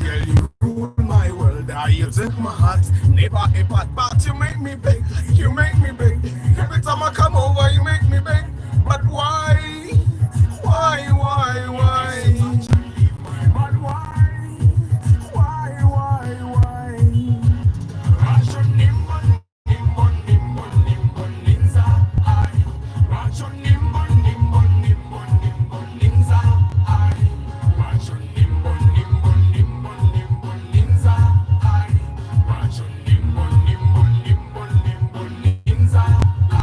Girl, you rule my world. You take my heart. Never a part, but you make me beg. You make me beg. Every time I come over, you make me beg. But why? Why? But why? Ration nimbo, nimbo, nimbo, nimbo, ninza. I. Ration nimbo, nimbo, nimbo, nimbo, ninza. I. Ration nimbo, nimbo, nimbo, nimbo, ninza. I. Ration nimbo, nimbo, nimbo, nimbo, ninza. I.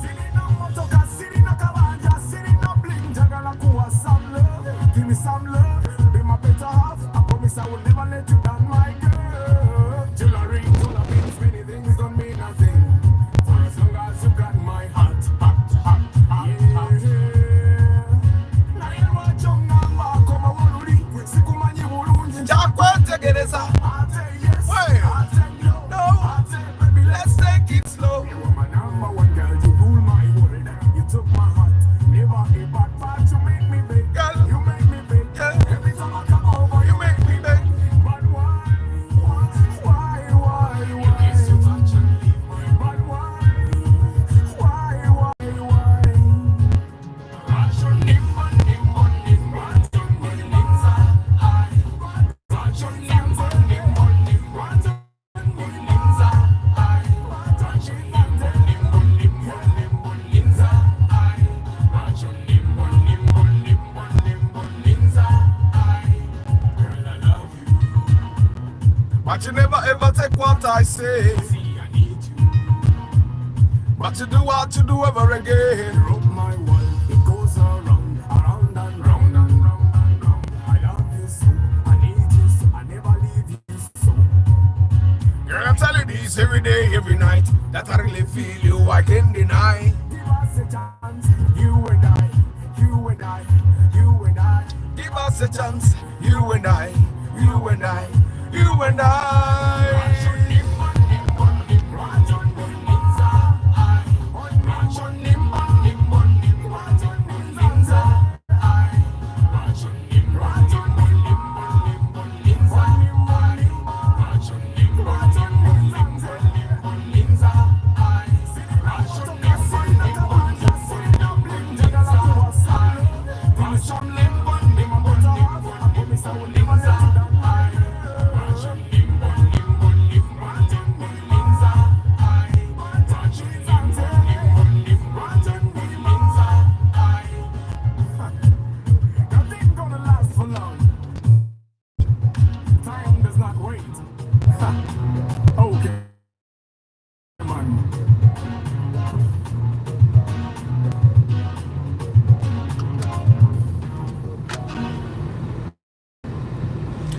Sitting on motoka, sitting on kabanja, sitting on bling, jagala kuwa some love. Give me some love, be my better half. I promise I will never let you down, my girl. Jewelry, means many things, don't mean nothing. For as long as you got my heart. Gereza. I'll take yes, I'll take no, I'll take baby, let's take it slow. You are my number one girl, you rule my world. You took my heart, never a bad part. You make me big, girl, you make me big, girl. Every time I come over, you make me big. But why? You kiss your touch and leave my. But why? Ration nimbo, nimbo, nimbo, nimbo, ninza. Ration nimbo, nimbo, nimbo, nimbo, ninza. Ration nimbo, nimbo, nimbo, nimbo, ninza. Ration nimbo, nimbo, nimbo, nimbo, ninza. Girl, I love you, but you never ever take what I say. See, I need you, but you do what you do ever again. Rope my world, it goes around, around and round and round and round. I love you so, I need you so, I never leave you so. Girl, I'm telling you this every day, every night, that I really feel you, I can't deny. Give us a chance, you and I, you and I, you and I. Give us a chance, you and I, you and I, you and I.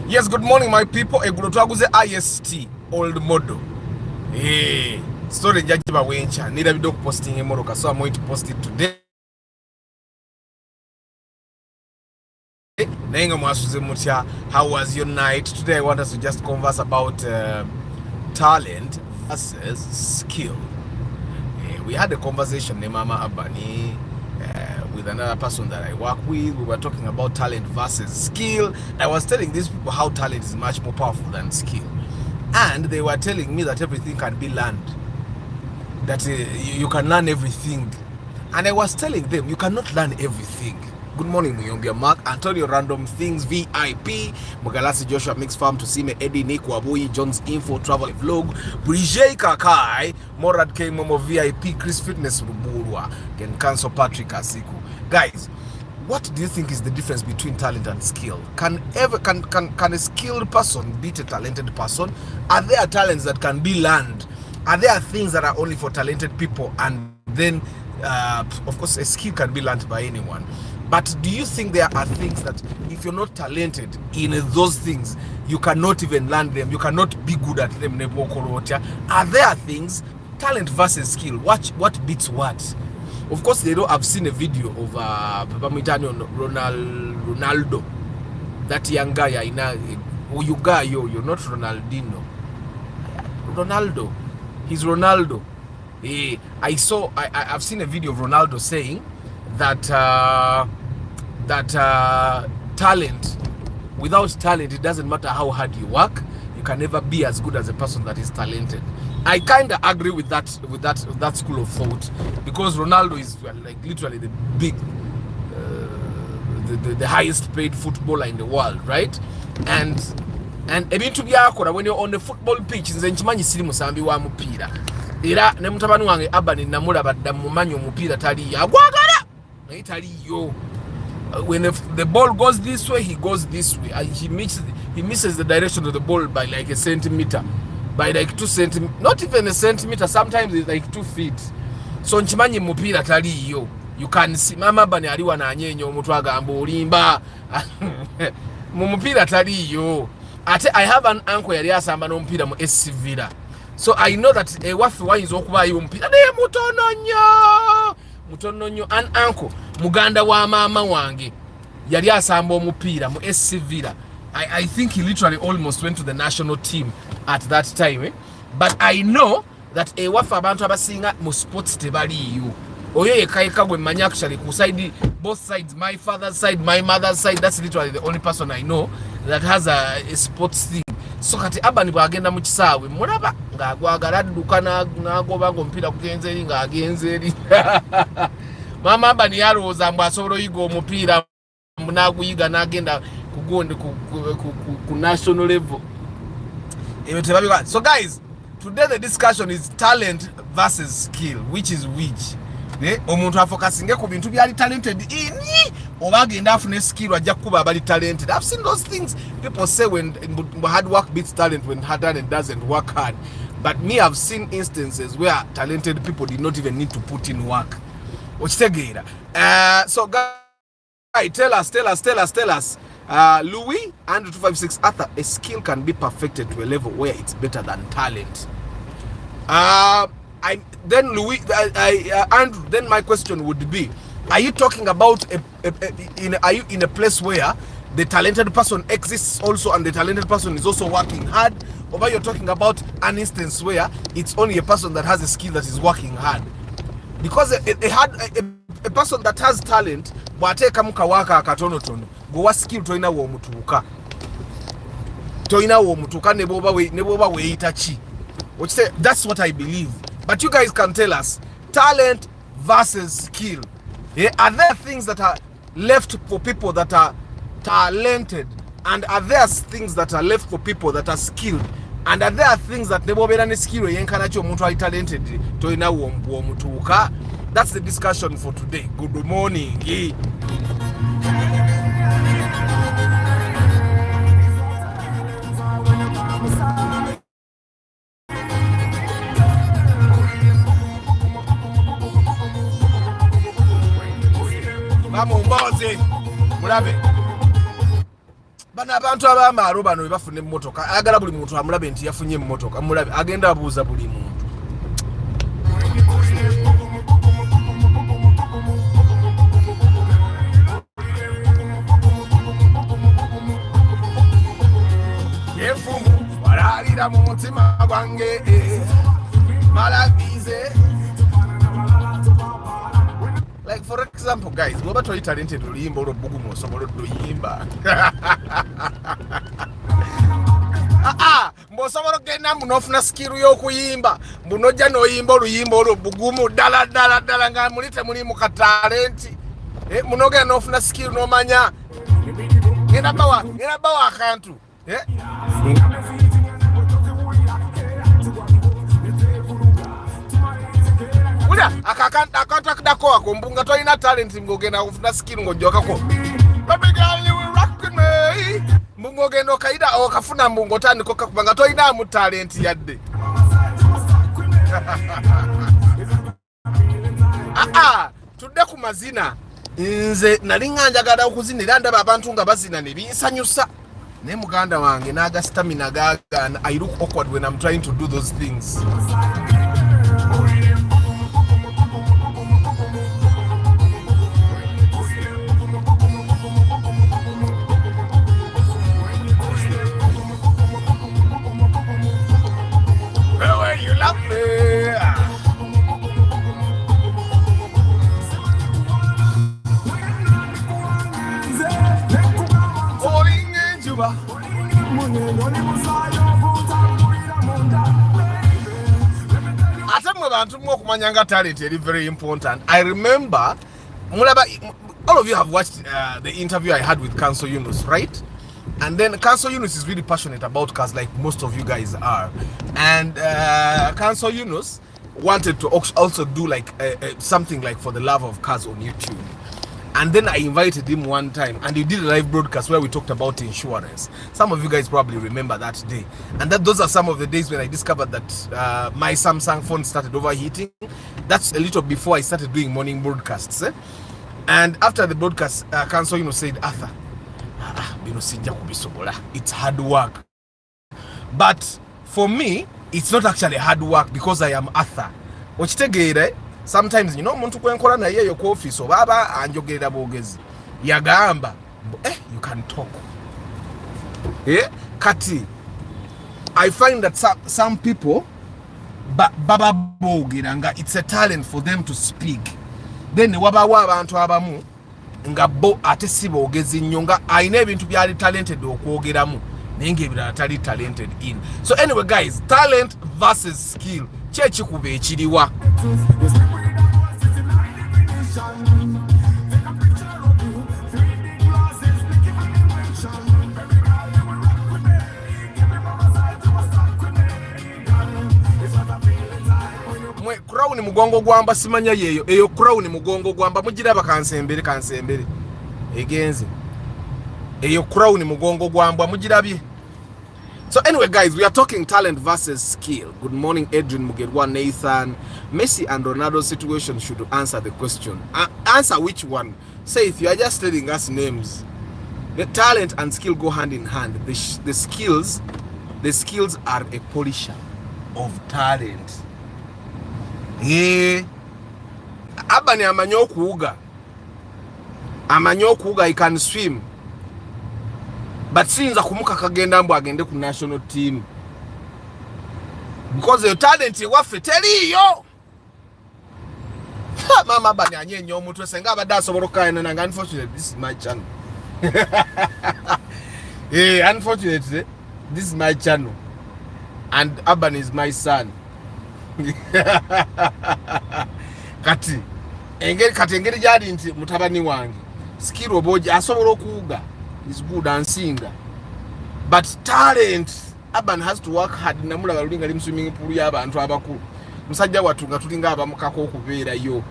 Yes, good morning, my people. Egulotwaguze IST old model. Hey, story jajiba wencha. Need a video posting emoroka, so I'm going to post it today. How was your night? Today I want us to just converse about talent versus skill. We had a conversation, Mama Abani, with another person that I work with. We were talking about talent versus skill. I was telling these people how talent is much more powerful than skill. And they were telling me that everything can be learned. That you can learn everything. And I was telling them, you cannot learn everything. Good morning, Muyombia Mark, Antonio Random Things, VIP, Mugalasi Joshua Mix Farm, Tusime, Eddie, Nick, Wabui, John's Info, Travel Vlog, Brijay Kakai, Morad K, Momo VIP, Chris Fitness, Ruburwa, Ken Cancel Patrick Asiku. Guys, what do you think is the difference between talent and skill? Can a skilled person beat a talented person? Are there talents that can be learned? Are there things that are only for talented people? And then, of course, a skill can be learned by anyone. But do you think there are things that if you're not talented in those things, you cannot even learn them, you cannot be good at them? Are there things, talent versus skill, what beats what? Of course, I've seen a video of Ronaldo, that young guy, you're not Ronaldinho. Ronaldo, he's Ronaldo. I've seen a video of Ronaldo saying that talent without talent, it doesn't matter how hard you work, you can never be as good as a person that is talented. I kind of agree with that school of thought, because Ronaldo is like literally the big the highest paid footballer in the world, right? And ebintu byakola when you're on the football pitch, nze nkimanyi siri musambi wa mupiira, era ne mutabani wange Abani namulaba dda mumanyi omupiira taliyo agwagala naye taliyo. When the ball goes this way, he goes this way. He misses the direction of the ball by like a centimeter, by like 2 centimeters, not even a centimeter, sometimes it's like 2 feet. So nchimanyi mupiira taliyo. You can see mama Abani aliwa na anyenyo omuntu agamba olimba mu mupiira taliyo. Ate I have an uncle yali asamba n'omupiira mu SC Villa, so I know that waffe wayinza okubaayo omupiira naye mutono nnyo. An uncle muganda wa maama wange yali asamba omupiira mu SC Villa. I think he literally almost went to the national team at that time, but I know that waffe abantu abasinga mu sports tebaliyo. Oyo yekayika gwe mmanyi actually ku side, both sides, my father's side, my mother's side, that's literally the only person I know that has a sports thing. So kati Abani bwagenda mu kisaawe mulaba ng'agwagala adduka n'agoba ng'omupiira gugenze eri ng'agenze eri. Mama Abani yalowooza mbu asobola oyiga omupiira n'aguyiga n'agenda ku national level. So guys, today the discussion is talent versus skill, which is which. Omuntu afokasinge ku bintu byali talented in oba agenda afune skill ajja kuba abali talented. I've seen those things people say when hard work beats talent, when hard talent doesn't work hard. But me, I've seen instances where talented people did not even need to put in work. So guys, tell us Louis and 256 Arthur, a skill can be perfected to a level where it's better than talent. Then Louis, Andrew, then my question would be, are you talking about are you in a place where the talented person exists also and the talented person is also working hard, or are you talking about an instance where it's only a person that has a skill that is working hard? Because a person that has talent bw'ateeka mu kawaka akatonotono gwe skill toyina w'omutuuka ne bw'oba weeyita ki. That's what I believe. But you guys can tell us, talent versus skill. Are there things that are left for people that are talented, and are there things that are left for people that are skilled, and are there things that ne bw'obeera ne skill yenkana ki omuntu ali talented toyina w'omutuuka? That's the discussion for today. Good morning. Mumboze mulabe bana abantu abamaalo bano bafuna emmotoka, agala buli muntu amulabe nti yafunye emmotoka, mulabe agenda abuuza buli muntu. Yefumu walalira mu mutima gwange malabize. Like for example, guys, we're totally talented oluyimba olw'obbugumu osobola odduyimba. Mb'osobola okugenda mbu n'ofuna skill y'okuyimba, mbu n'ojja n'oyimba oluyimba olw'obbugumu ddala nga muli temuli mu katalenti. Muno ogenda n'ofuna skill n'omanya genda bawa akantu. Akantu akadako ako mbunga toyina talent ng'ogenda kufuna skill ng'ojjokako. Baby girl, you will rock with me. Mbunga ogenda okaida okafuna mbunga otandika okakuba nga toyinaamu talent yadde. Tudde ku mazina. Nze nali nga njagala okuzina era ndaba abantu nga bazina ne binsanyusa. Ne muganda wange n'aga stamina gaagana. I look awkward when I'm trying to do those things. You love me. Talent is very important. I remember, all of you have watched the interview I had with Council Yunus, right? And then Council Yunus is really passionate about cars, like most of you guys are. And Council Yunus wanted to also do like something like for the love of cars on YouTube. And then I invited him one time and he did a live broadcast where we talked about insurance. Some of you guys probably remember that day. And those are some of the days when I discovered that my Samsung phone started overheating. That's a little before I started doing morning broadcasts. And after the broadcast, Council, said, Arthur, it's hard work. But for me, it's not actually hard work because I am Arthur. Sometimes, muntu kwenkola na yeyo ku office obaba anjogerera bogezi yagamba you can talk. Kati I find that some people baba bogera nga it's a talent for them to speak, then wabawa abantu abamu nga bo ate si bogezi nnyo nga ayina ebintu byali talented okwogeramu naye ebirala atali talented in. So anyway guys, talent versus skill kyekikuba ekiriwa. Mwe crown mugongo gwamba simanya yeyo eyo crown mugongo gwamba mugiraba kansembere egenze eyo crown mugongo gwamba mugirabye. So anyway guys, we are talking talent versus skill. Good morning Adrian Mugerwa, Nathan. Messi and Ronaldo's situation should answer the question. Answer which one? Say if you are just telling us names. The talent and skill go hand in hand. The skills are a polisher of talent. Abani amanyokuuga he can swim. But since akumuka kagenda mbu agende ku national team because your talent wafe teriyo. Mama bani anyenye omuntu senga abadde asoboloka eno nanga unfortunately this is my channel. Unfortunately this is my channel and Aban is my son. Kati engeri jadi nti mutabani wange skill oboji asobola okuuga is good and singer, but talent Aban has to work hard. Namula balulinga li swimming pool y'abantu abakulu musajja watunga tulinga abamukako okubeera yo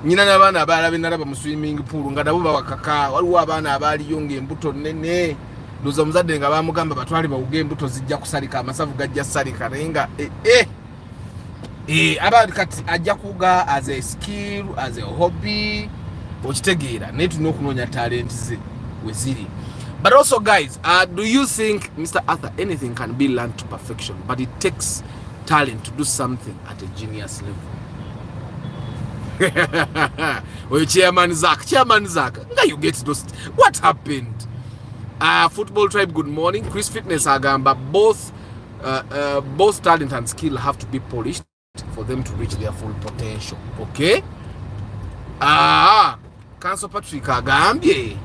nyina n'abaana abalabe nalaba mu swimming pool nga nabo bawakaka. Waliwo abaana abaliyo ng'embuto nnene ndoza muzadde nga bamugamba batwali bawuge embuto zijja kusalika amasavu gajja salika naye nga Aban kati ajja kuga as a skill, as a hobby okitegeera naye tulina okunoonya talent ze weziri. But also guys, do you think Mr. Arthur anything can be learned to perfection, but it takes talent to do something at a genius level? Well, Chairman Zach, now you get those. What happened? Football Tribe, good morning. Chris Fitness Agamba, both talent and skill have to be polished for them to reach their full potential. Okay? Council Patrick Agambye.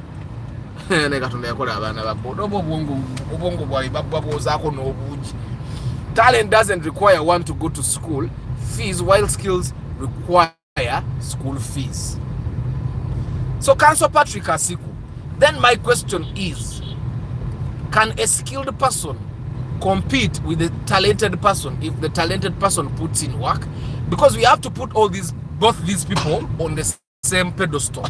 Talent doesn't require one to go to school fees, while skills require school fees. So Council Patrick Asiku, then my question is, can a skilled person compete with a talented person if the talented person puts in work? Because we have to put both these people on the same pedestal.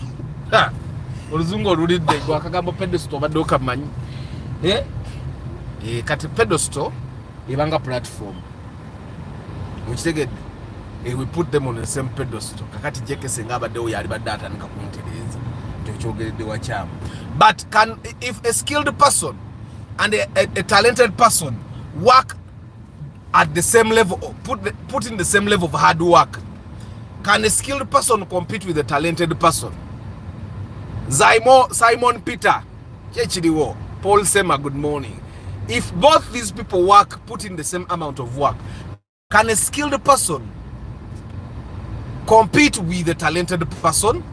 Oluzungu olulidde gwakagambo pedestal badde okamanyi kati pedestal ebanga platform mukitegedde we put them on the same pedestal kakati jekese nga abaddewo yali badde atandika kuntereeza tekyogeredde wakyamu. But if a skilled person and a talented person work at the same level, put in the same level of hard work, can a skilled person compete with a talented person? Simon Peter, Paul Sema, good morning. If both these people put in the same amount of work, can a skilled person compete with a talented person?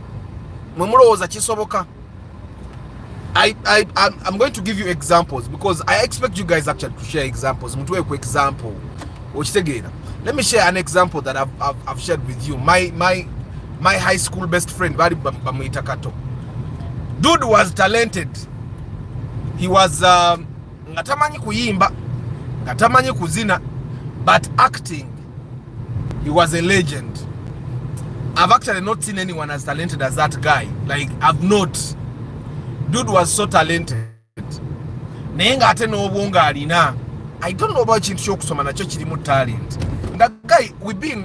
I'm going to give you examples because I expect you guys actually to share examples. Mtuwe kwa example. Let me share an example that I've shared with you. My high school best friend, Bari Bamuitakato. Dude was talented. He was ngatamanyi kuyimba, ngatamanyi kuzina, but acting, he was a legend. I've actually not seen anyone as talented as that guy. Like, I've not. Dude was so talented. Nenga ate no bonga alina. I don't know about chintu kusoma na church limu talent. That guy, we be in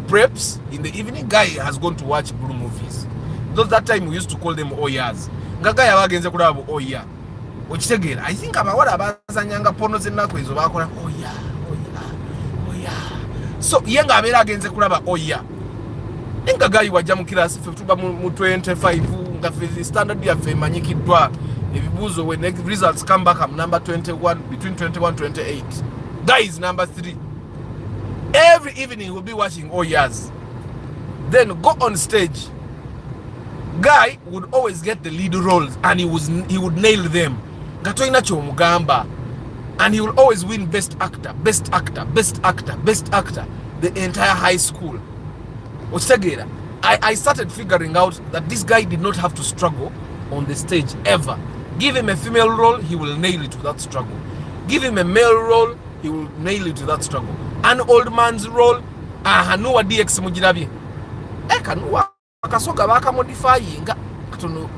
preps in the evening. Guy has gone to watch blue movies. Those that time we used to call them oyas. Nga guy abagenze kulaba oya. Okitegera. I think abawala abazanyanga pono zenako ezo bakola oya. So yenga abera agenze kulaba oya. Nga guy wajja mu class tuba mu 25 nga standard ya femanyikidwa ebibuzo when results come back I'm number 21 between 21 28. Guy is number 3. Every evening we'll be watching oyas. Then go on stage. Guy would always get the lead roles and he would nail them. Gatoina chomugamba. And he will always win best actor the entire high school. I started figuring out that this guy did not have to struggle on the stage ever. Give him a female role, he will nail it without struggle. Give him a male role, he will nail it without struggle. An old man's role, hanuwa DX mujirabye. Kanuwa akasoga baka modifyinga katono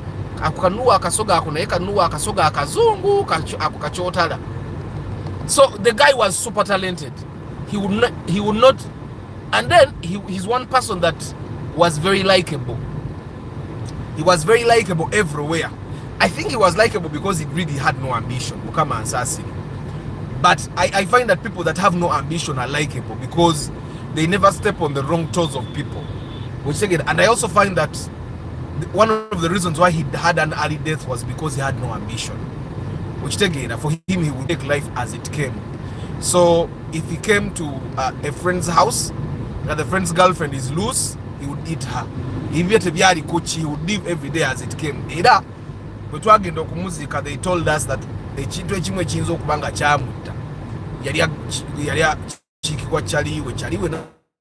akukanuwa akasoga akuna kanuwa akasoga akazungu akukachotala. So the guy was super talented. He would not, and then he's one person that was very likable. He was very likable everywhere. I think he was likable because he really had no ambition. But I find that people that have no ambition are likable because they never step on the wrong toes of people. And I also find that one of the reasons why he had an early death was because he had no ambition. For him, he would take life as it came. So if he came to a friend's house and the friend's girlfriend is loose, he would eat her. If he would live every day as it came. They told us that the chimwe chinzo kubanga chamuta yali chikikwa chaliwe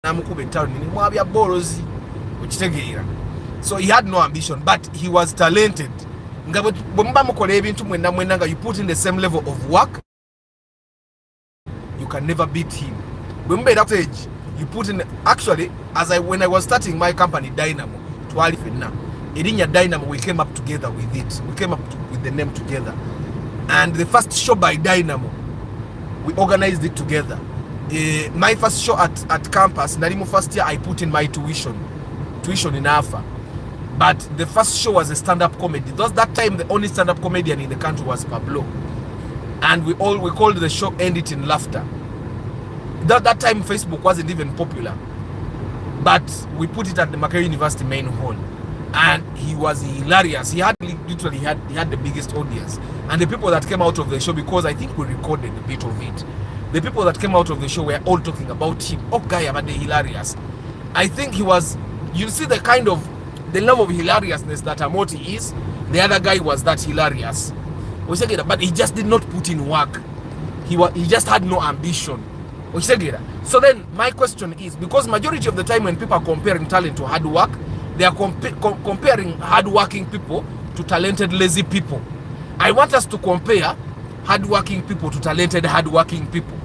namukube town ni mwabya borozi ukitegeera. So he had no ambition but he was talented. Ngabo bomba mukole ebintu mwenda nga you put in the same level of work, you can never beat him. Bomba that stage you put in, actually when I was starting my company Dynamo 12 now Irinya Dynamo, we came up together with it. We came up with the name together. And the first show by Dynamo, we organized it together. My first show at campus, Narimo first year, I put in my tuition in Alpha. But the first show was a stand-up comedy. That time, the only stand-up comedian in the country was Pablo. And we called the show End It in Laughter. That time, Facebook wasn't even popular. But we put it at the Makerere University main hall. And he was hilarious. He had the biggest audience. And the people that came out of the show, because I think we recorded a bit of it, the people that came out of the show were all talking about him. Oh, guy, about the hilarious. I think he was, you see the level of hilariousness that Amoti is. The other guy was that hilarious. But he just did not put in work. He just had no ambition. So then my question is, because majority of the time when people are comparing talent to hard work, they are comparing hard-working people to talented, lazy people. I want us to compare hard-working people to talented, hard-working people.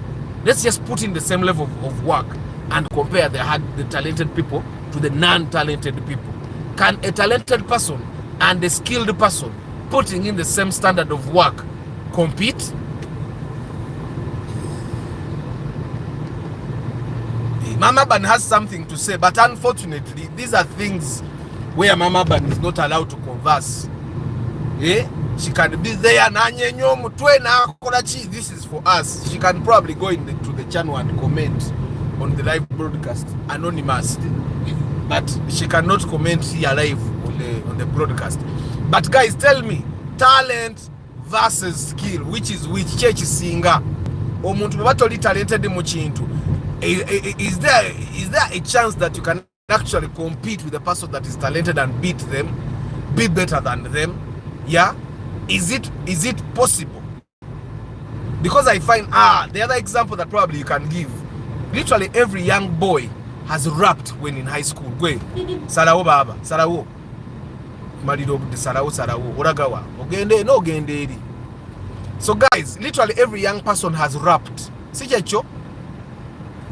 Let's just put in the same level of work and compare the talented people to the non-talented people. Can a talented person and a skilled person putting in the same standard of work compete? Mama Ban has something to say, but unfortunately, these are things where Mama Ban is not allowed to converse. She can be there. This is for us. She can probably go to the channel and comment on the live broadcast anonymously, but she cannot comment here live on the broadcast. But guys, tell me, talent versus skill, which is which? Church singer omuntu batoli talented mu kintu. Is there a chance that you can actually compete with a person that is talented and beat them, be better than them? Yeah, Is it possible? Because I find the other example that probably you can give, literally every young boy has rapped when in high school. Gwe sarawo baba sarawo marido sarawo oragawa ogende no ogende eri. So guys, literally every young person has rapped. Sichecho,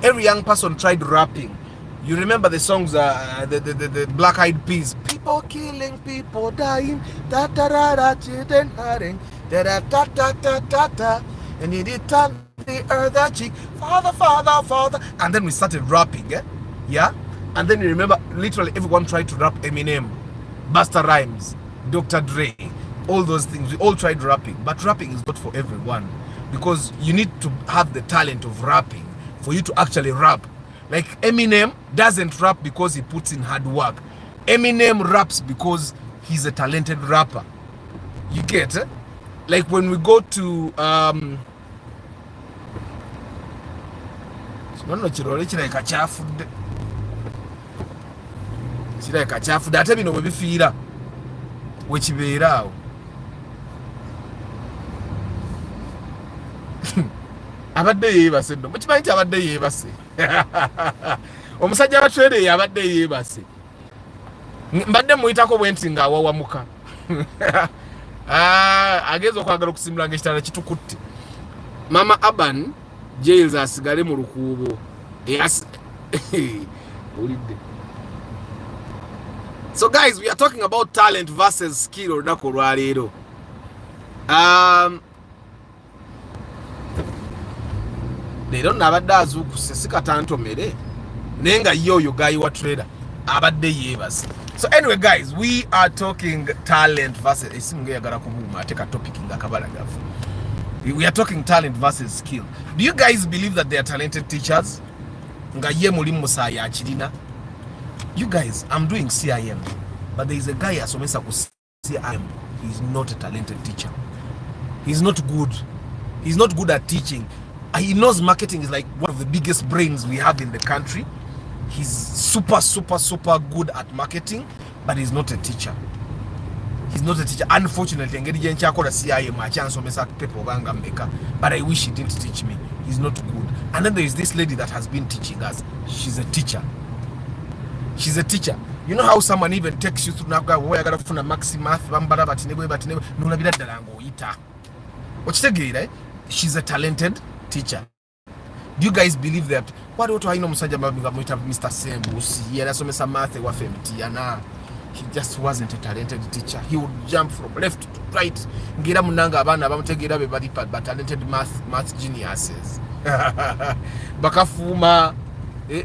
every young person tried rapping. You remember the songs, the Black Eyed Peas, people killing, people dying, ta ta ra ra, children hurting, ta ta ta ta ta ta, and you did turn the earth a cheek, father, father, father, and then we started rapping, yeah, and then you remember literally everyone tried to rap Eminem, Busta Rhymes, Dr. Dre, all those things. We all tried rapping, but rapping is not for everyone, because you need to have the talent of rapping for you to actually rap. Like Eminem doesn't rap because he puts in hard work. Eminem raps because he's a talented rapper. You get it? Like when we go to ate bino webifiira wekibeeraawo abadde yeebase nno mukimanyi nti abadde yeebase omusajja abatwere abadde yeebase mbadde muyitako bwe nti ng'awawamuka ageza okwagala okusimula ng'ekitala kitukutte. Mama Aban Jails asigale mu lukuubo olidde. So guys, we are talking about talent versus skill olunaku olwaleero. Leero nabadde azuukuse sikatantomere naye nga ye oyo gayi wa trader abadde yeebase. So anyway guys, we are talking talent versus esimu ngeyagala kubuuma ate ka topic nga kabalagavu. We are talking talent versus skill. Do you guys believe that they are talented teachers? Nga ye mulimu musaya akirina. You guys, I'm doing CIM, but there is a guy asomesa ku CIM. He's not a talented teacher. He's not good. He's not good at teaching. He knows marketing is like one of the biggest brains we have in the country. He's super good at marketing, but he's not a teacher. He's not a teacher. Unfortunately, engeri gyenchakola CIM acyansomesa people banga meka, but I wish he didn't teach me. He's not good. And then there is this lady that has been teaching us. She's a teacher. She's a teacher. You know how someone even takes you through naga where I got to funa maxi math bambara batinebe nuna bidadala ngo ita. Okitegeera, she's a talented teacher. Do you guys believe that? What do I know musajja babinga mwita Mr. Sembusi yera somesa math wa femtiana. He just wasn't a talented teacher. He would jump from left to right. Ngira munanga abana bamutegeera be bali but talented math geniuses. Bakafuma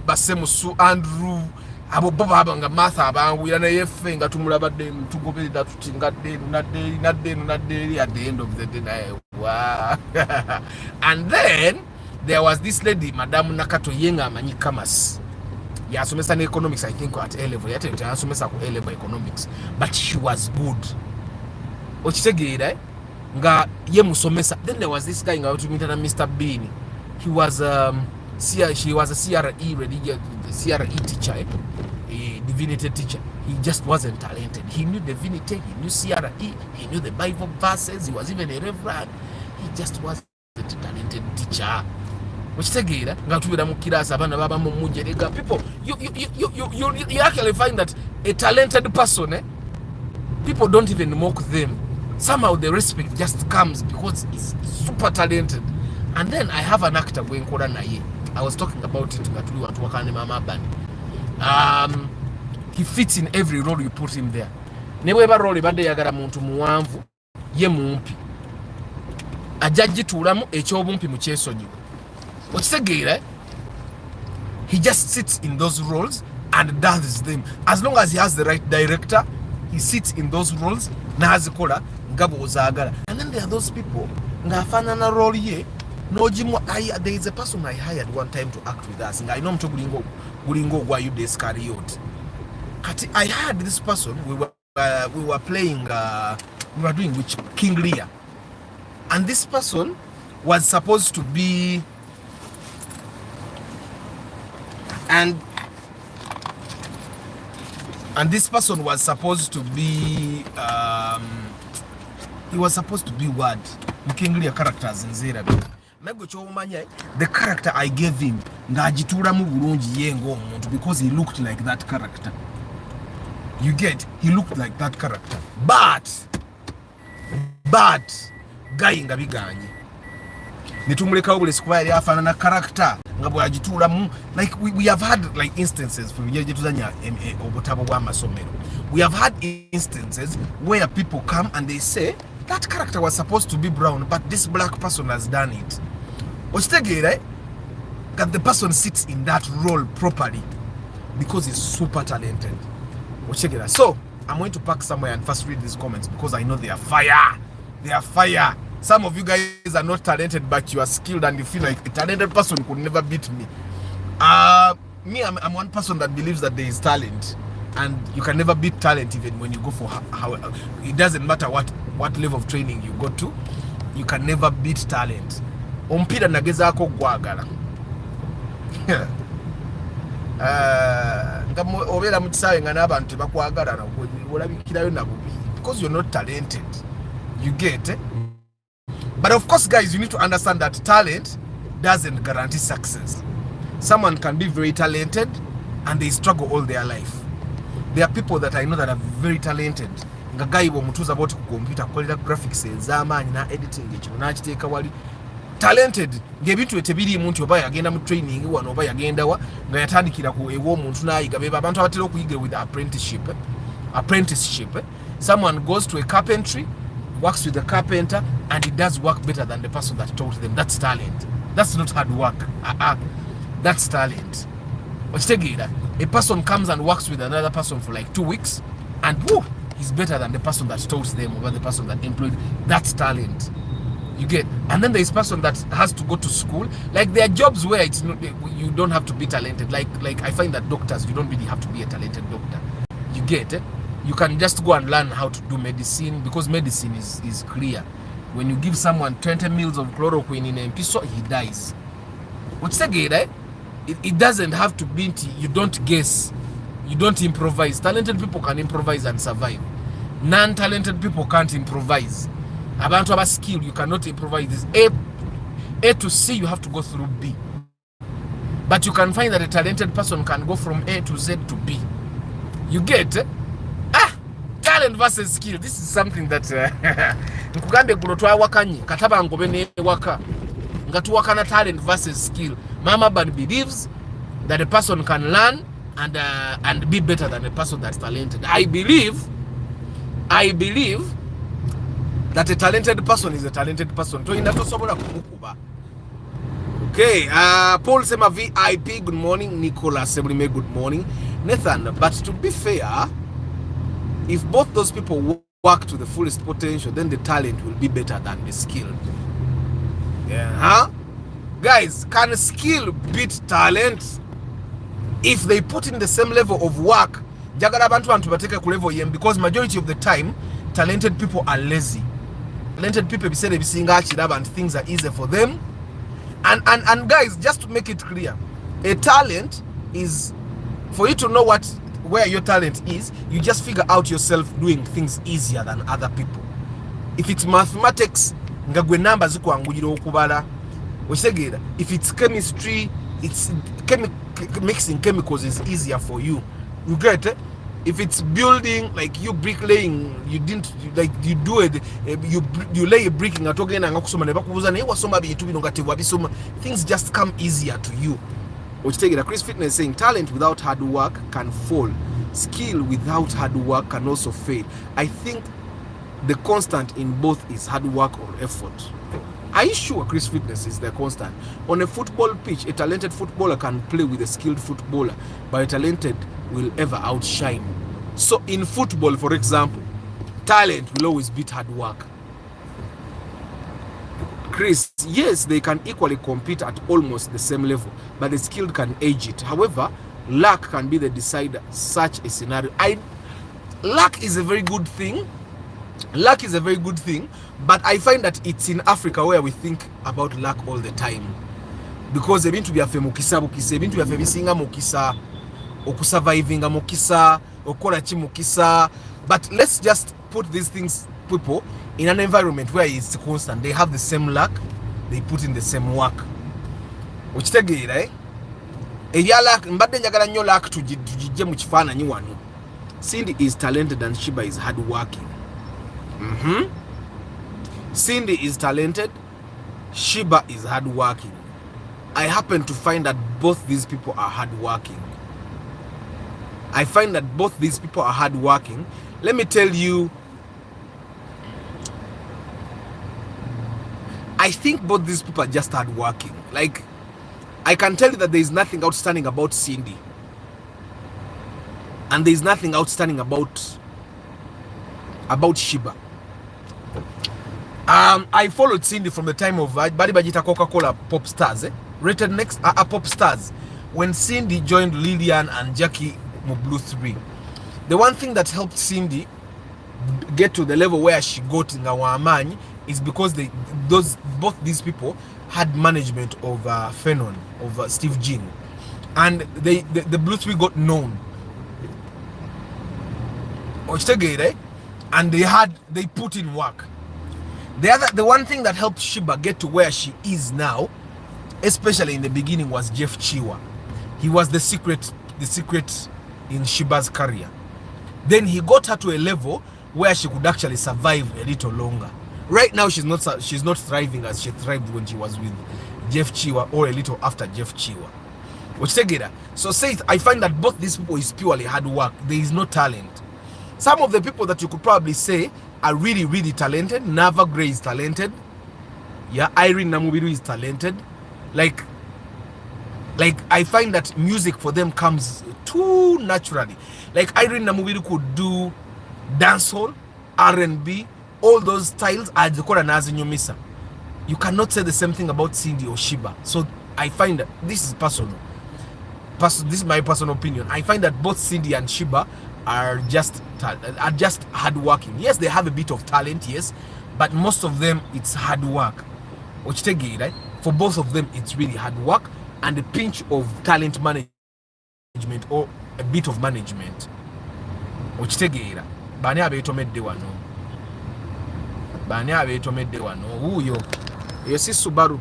basemusu Andrew abo baba abanga math abangwira naye ffe nga tumulabadde tugoberera tutingadde nadde at the end of the day. Wow. And then there was this lady, Madam Nakato Yenga amanyi Kamas. Yasomesa ne economics, I think at A level. Yate yasomesa ku A level economics, but she was good. Okitegeera nga ye musomesa. Then there was this guy nga tumita na Mr. Bean. He was she was a CRE teacher, a divinity teacher. He just wasn't talented. He knew divinity, he knew CRE, he knew the Bible verses, he was even a reverend. He just wasn't a talented teacher. Okitegeera nga tubira mu kirasa abana baba mu mujerega. People, you actually find that a talented person, people don't even mock them. Somehow the respect just comes because he's super talented. And then I have an actor going naye. I was talking about it nga tuli watu wakane Mama Aban. He fits in every role you put him there. Nebweba role badde yagala muntu muwanvu ye mumpi. Ajagituulamu ekyobumpi mu kyesonyiwe. Okitegeera, he just sits in those roles and does them. As long as he has the right director, he sits in those roles nazikola nga bw'ozaagala. And then there are those people ng'afaanana role ye n'ogimu. There is a person I hired one time to act with us. I know mtu gulingo gwa Yuda Iscariot. Kati I hired this person. We were playing. We were doing which King Lear, and this person was supposed to be. And this person was supposed to be He was supposed to be what? Mukinglia characters in Zera. The character I gave him, because he looked like that character. You get? He looked like that character. But guy ngabiganye. Nitumuleka obule square yafana na character ngabo agitulamu. Like we have had like instances from tuzanya obutabo bwa masomero. We have had instances where people come and they say that character was supposed to be brown, but this black person has done it. That the person sits in that role properly because he's super talented. So I'm going to park somewhere and first read these comments because I know they are fire. They are fire. Some of you guys are not talented, but you are skilled and you feel like a talented person could never beat me. Me, I'm one person that believes that there is talent, and you can never beat talent even when you go for how it doesn't matter what level of training you go to, you can never beat talent. Ompira nagezako gwagala. Obera mutisawe nga n'abantu bakwagala na olabikirayo na bubi because you're not talented. You get it? But of course, guys, you need to understand that talent doesn't guarantee success. Someone can be very talented and they struggle all their life. There are people that I know that are very talented. Nga guy wo mutuza about computer quality graphics ez'amaanyi na editing ekyo n'akiteeka wali talented ng'ebintu etebiri muntu oba yagenda mu training wano oba yagenda wa nga yatandikira ku ewo omuntu n'ayiga beba abantu abatera okuyiga with apprenticeship. Someone goes to a carpentry, works with the carpenter, and he does work better than the person that taught them. That's talent. That's not hard work. That's talent. A person comes and works with another person for like 2 weeks, and whoo, he's better than the person that taught them or the person that employed. That's talent. You get? And then there's person that has to go to school. Like there are jobs where it's not, you don't have to be talented. Like I find that doctors, you don't really have to be a talented doctor. You get it? You can just go and learn how to do medicine because medicine is clear. When you give someone 20 mils of chloroquine in an episode, he dies. What's again, eh? It doesn't have to be, you don't guess. You don't improvise. Talented people can improvise and survive. Non-talented people can't improvise. Abantu aba skill, you cannot improvise. This A to C, you have to go through B. But you can find that a talented person can go from A to Z to B. You get it? Talent versus skill. This is something that nkugambe kulotwa wakanyi kataba ngobe ne waka ngatu wakana talent versus skill. Mama Ban believes that a person can learn and be better than a person that's talented. I believe that a talented person is a talented person. To inatosobola kumukuba. Okay, Paul Sema VIP, good morning. Nicolas Sebrime, good morning. Nathan, but to be fair, if both those people work to the fullest potential, then the talent will be better than the skill. Yeah, huh? Guys, can skill beat talent? If they put in the same level of work, because majority of the time, talented people are lazy. Talented people say they sing and things are easy for them. And guys, just to make it clear, a talent is for you to know where your talent is. You just figure out yourself doing things easier than other people. If it's mathematics, if it's chemistry, it's mixing chemicals is easier for you. You get it? If it's building, like you bricklaying, you lay a brick things just come easier to you. Chris Fitness is saying talent without hard work can fall. Skill without hard work can also fail. I think the constant in both is hard work or effort. Are you sure Chris Fitness is the constant? On a football pitch, a talented footballer can play with a skilled footballer, but a talented will ever outshine. So in football, for example, talent will always beat hard work. Chris, yes, they can equally compete at almost the same level, but the skilled can edge it. However, luck can be the decider. Such a scenario. Luck is a very good thing. Luck is a very good thing, but I find that it's in Africa where we think about luck all the time. Because ebintu byafe mukisa bukisa, ebintu byafe bisinga mukisa, okusurviving mukisa, okola chi mukisa. But let's just put these things people in an environment where it's constant, they have the same luck, they put in the same work. Which take it, eh? Mbadde njagala nnyo luck tujije mu kifaananyi wano. Cindy is talented and Shiba is hardworking. Cindy is talented, Shiba is hardworking. I happen to find that both these people are hardworking. I find that both these people are hardworking. Let me tell you, I think both these people are just hardworking. Like, I can tell you that there is nothing outstanding about Cindy, and there is nothing outstanding about Shiba. I followed Cindy from the time of Badi Bajita Coca-Cola Pop Stars, rated next Pop Stars, when Cindy joined Lillian and Jackie Blue 3. The one thing that helped Cindy get to the level where she got in Awamani is because both these people had management of Fenon, of Steve Jean, and the Blue 3 got known. And they put in work. The one thing that helped Shiba get to where she is now, especially in the beginning, was Jeff Chiwa. He was the secret in Shiba's career. Then he got her to a level where she could actually survive a little longer. Right now, she's not thriving as she thrived when she was with Jeff Chiwa, or a little after Jeff Chiwa. Which together, so say I find that both these people is purely hard work. There is no talent. Some of the people that you could probably say are really, really talented. Nava Gray is talented. Yeah, Irene Namubiru is talented. Like I find that music for them comes too naturally. Like Irene Namubiru could do dancehall, R&B, all those styles. You cannot say the same thing about Cindy or Shiba. So I find that this is personal. This is my personal opinion. I find that both Cindy and Shiba are just hardworking. Yes, they have a bit of talent, yes, but most of them it's hard work. Which take it, right? For both of them, it's really hard work and a pinch of talent management or a bit of management. Which take it, Bani abetomedde wano. Bani abetomedde wano. Uyo. Yosi Subaru.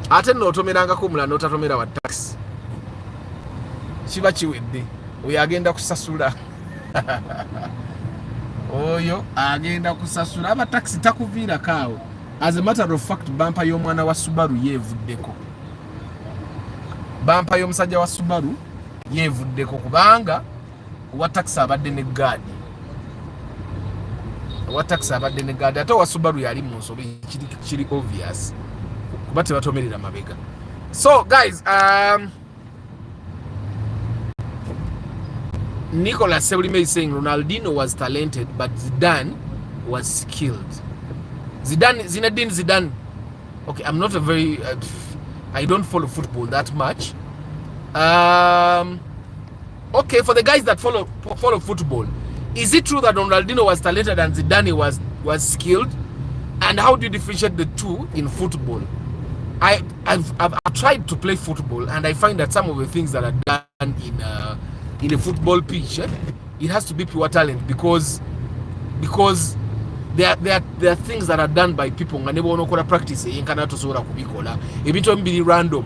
Ate n'otomeranga ko mulala n'otatomera wa taxi. Kiba kiwedde. Oyo agenda kusasula. Oyo agenda kusasula. Aba taxi takuviira kaawo. As a matter of fact, bampa y'omwana wa Subaru yeevuddeko. Bampa y'omusajja wa Subaru yeevuddeko kubanga wa taxi abadde ne gaadi. Wa taxi abadde ne gaadi. Ate wa Subaru yali mu nsobi kiri obvious. Kuba tebatomerera mabega. So guys, Nicolas Sebulime is saying Ronaldinho was talented, but Zidane was skilled. Zinedine Zidane. Okay, I'm not a very. I don't follow football that much. Okay, for the guys that follow football, is it true that Ronaldinho was talented and Zidane was skilled? And how do you differentiate the two in football? I've tried to play football, and I find that some of the things that are done in a football pitch, it has to be pure talent because there are things that are done by people nga ne bonokola practice yenkana tosobola kubikola ebintu mbiri random.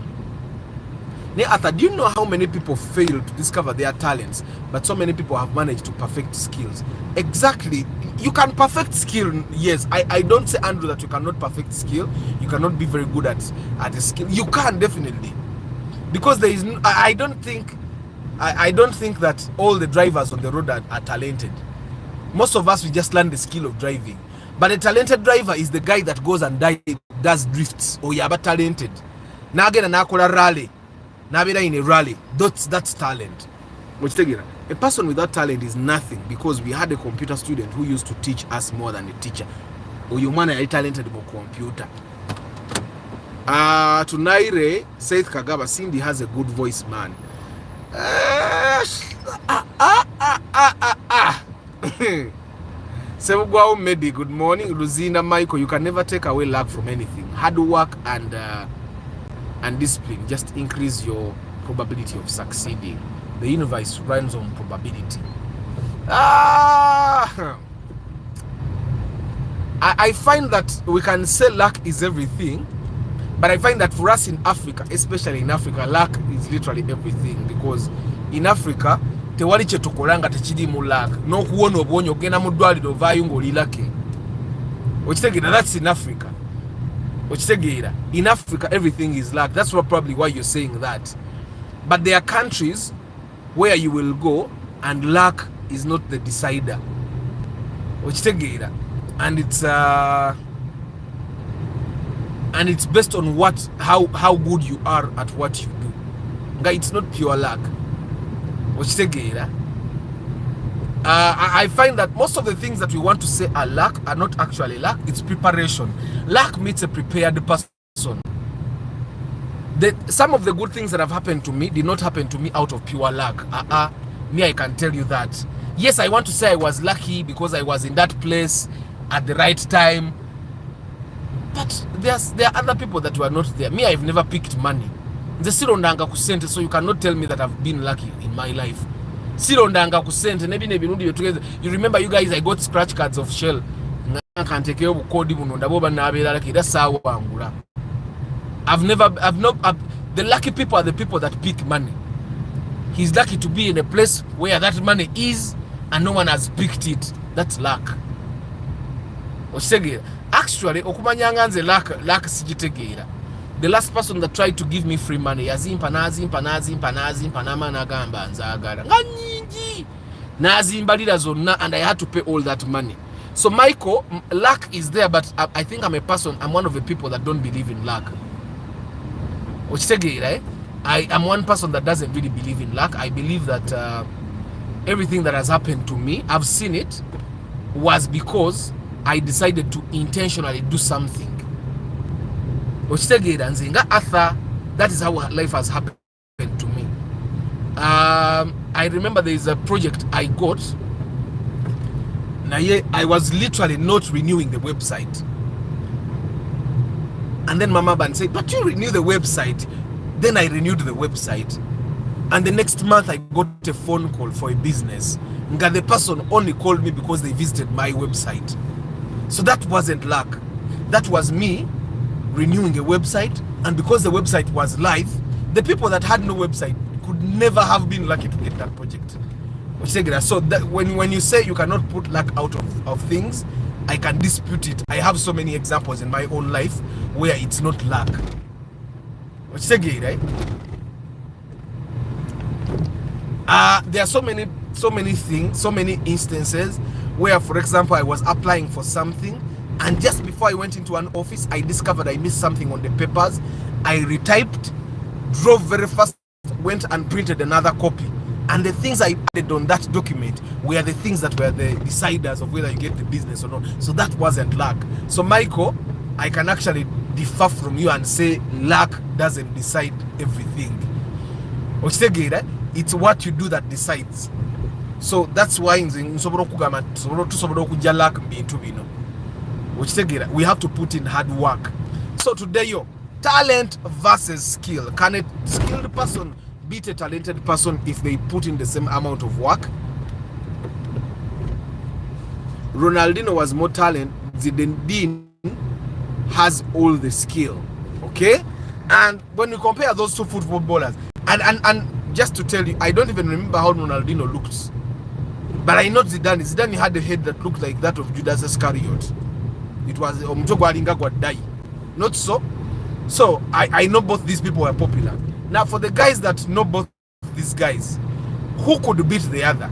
Do you know how many people fail to discover their talents, but so many people have managed to perfect skills? Exactly. You can perfect skill, yes. I don't say, Andrew, that you cannot perfect skill. You cannot be very good at a skill. You can definitely, because there is. I don't think that all the drivers on the road are talented. Most of us, we just learn the skill of driving. But a talented driver is the guy that goes and does drifts. Or yaba talented. Now again, nakola rally. Now in a rally. That's talent. A person without talent is nothing, because we had a computer student who used to teach us more than a teacher. Or you man are talented about computer. Tunaire Seth Kagaba, Cindy has a good voice, man. Sebugwao Medi, good morning. Luzina Michael, you can never take away luck from anything. Hard work and discipline just increase your probability of succeeding. The universe runs on probability. I find that we can say luck is everything, but I find that for us in Africa, especially in Africa, luck is literally everything, because in Africa tewali kye tukolanga tekiri mu luck. N'okuwona obwonyi ogenda mu ddwaliro ovaayo ng'oli lucky. Okitegeera, that's in Africa. Okitegeera, in Africa everything is luck. That's probably why you're saying that. But there are countries where you will go and luck is not the decider. Okitegeera, and it's based on how good you are at what you do. It's not pure luck. I find that most of the things that we want to say are luck are not actually luck. It's preparation. Luck meets a prepared person. Some of the good things that have happened to me did not happen to me out of pure luck. Me, I can tell you that. Yes, I want to say I was lucky because I was in that place at the right time. But there are other people that were not there. Me, I've never picked money. So you cannot tell me that I've been lucky in my life. You remember, you guys, I got scratch cards of Shell. The lucky people are the people that pick money. He's lucky to be in a place where that money is and no one has picked it. That's luck. Actually, luck sigitegera. The last person that tried to give me free money, yazimpa nama nagamba nzagala nga nyingi nazimbalira zonna, and I had to pay all that money. So Michael, luck is there, but I think I'm one of the people that don't believe in luck. Right? I am one person that doesn't really believe in luck. I believe that everything that has happened to me, I've seen it, was because I decided to intentionally do something. That is how life has happened to me. I remember there is a project I got. I was literally not renewing the website. And then Mama Ban said, but you renew the website. Then I renewed the website. And the next month I got a phone call for a business. The person only called me because they visited my website. So that wasn't luck. That was me renewing a website, and because the website was live, the people that had no website could never have been lucky to get that project. So that when you say you cannot put luck out of things, I can dispute it. I have so many examples in my own life where it's not luck. Right? There are so many things, so many instances where, for example, I was applying for something, and just before I went into an office, I discovered I missed something on the papers. I retyped, drove very fast, went and printed another copy. And the things I added on that document were the things that were the deciders of whether you get the business or not. So that wasn't luck. So Michael, I can actually differ from you and say luck doesn't decide everything. It's what you do that decides. So that's why we have to put in hard work. So today, talent versus skill. Can a skilled person beat a talented person if they put in the same amount of work? Ronaldinho was more talent. Zinedine has all the skill. Okay? And when you compare those two footballers, and just to tell you, I don't even remember how Ronaldinho looks. But I know Zidane. Zidane had a head that looked like that of Judas Iscariot. It was not so. So I know both these people were popular. Now for the guys that know both these guys, who could beat the other?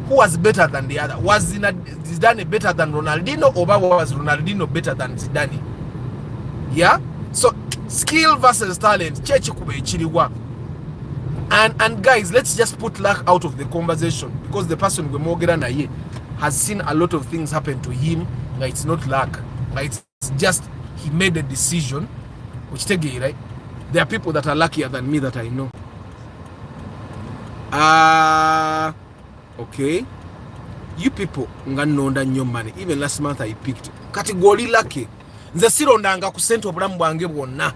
Who was better than the other? Was Zidane better than Ronaldinho, or was Ronaldinho better than Zidane? Yeah? So skill versus talent. And guys, let's just put luck out of the conversation, because the person has seen a lot of things happen to him. It's not luck. It's just he made a decision. Right? There are people that are luckier than me that I know. Okay. You people nganonda nnyo money. Even last month I picked category lucky. Nze sirondanga ku sente obulamu bwange bwonna.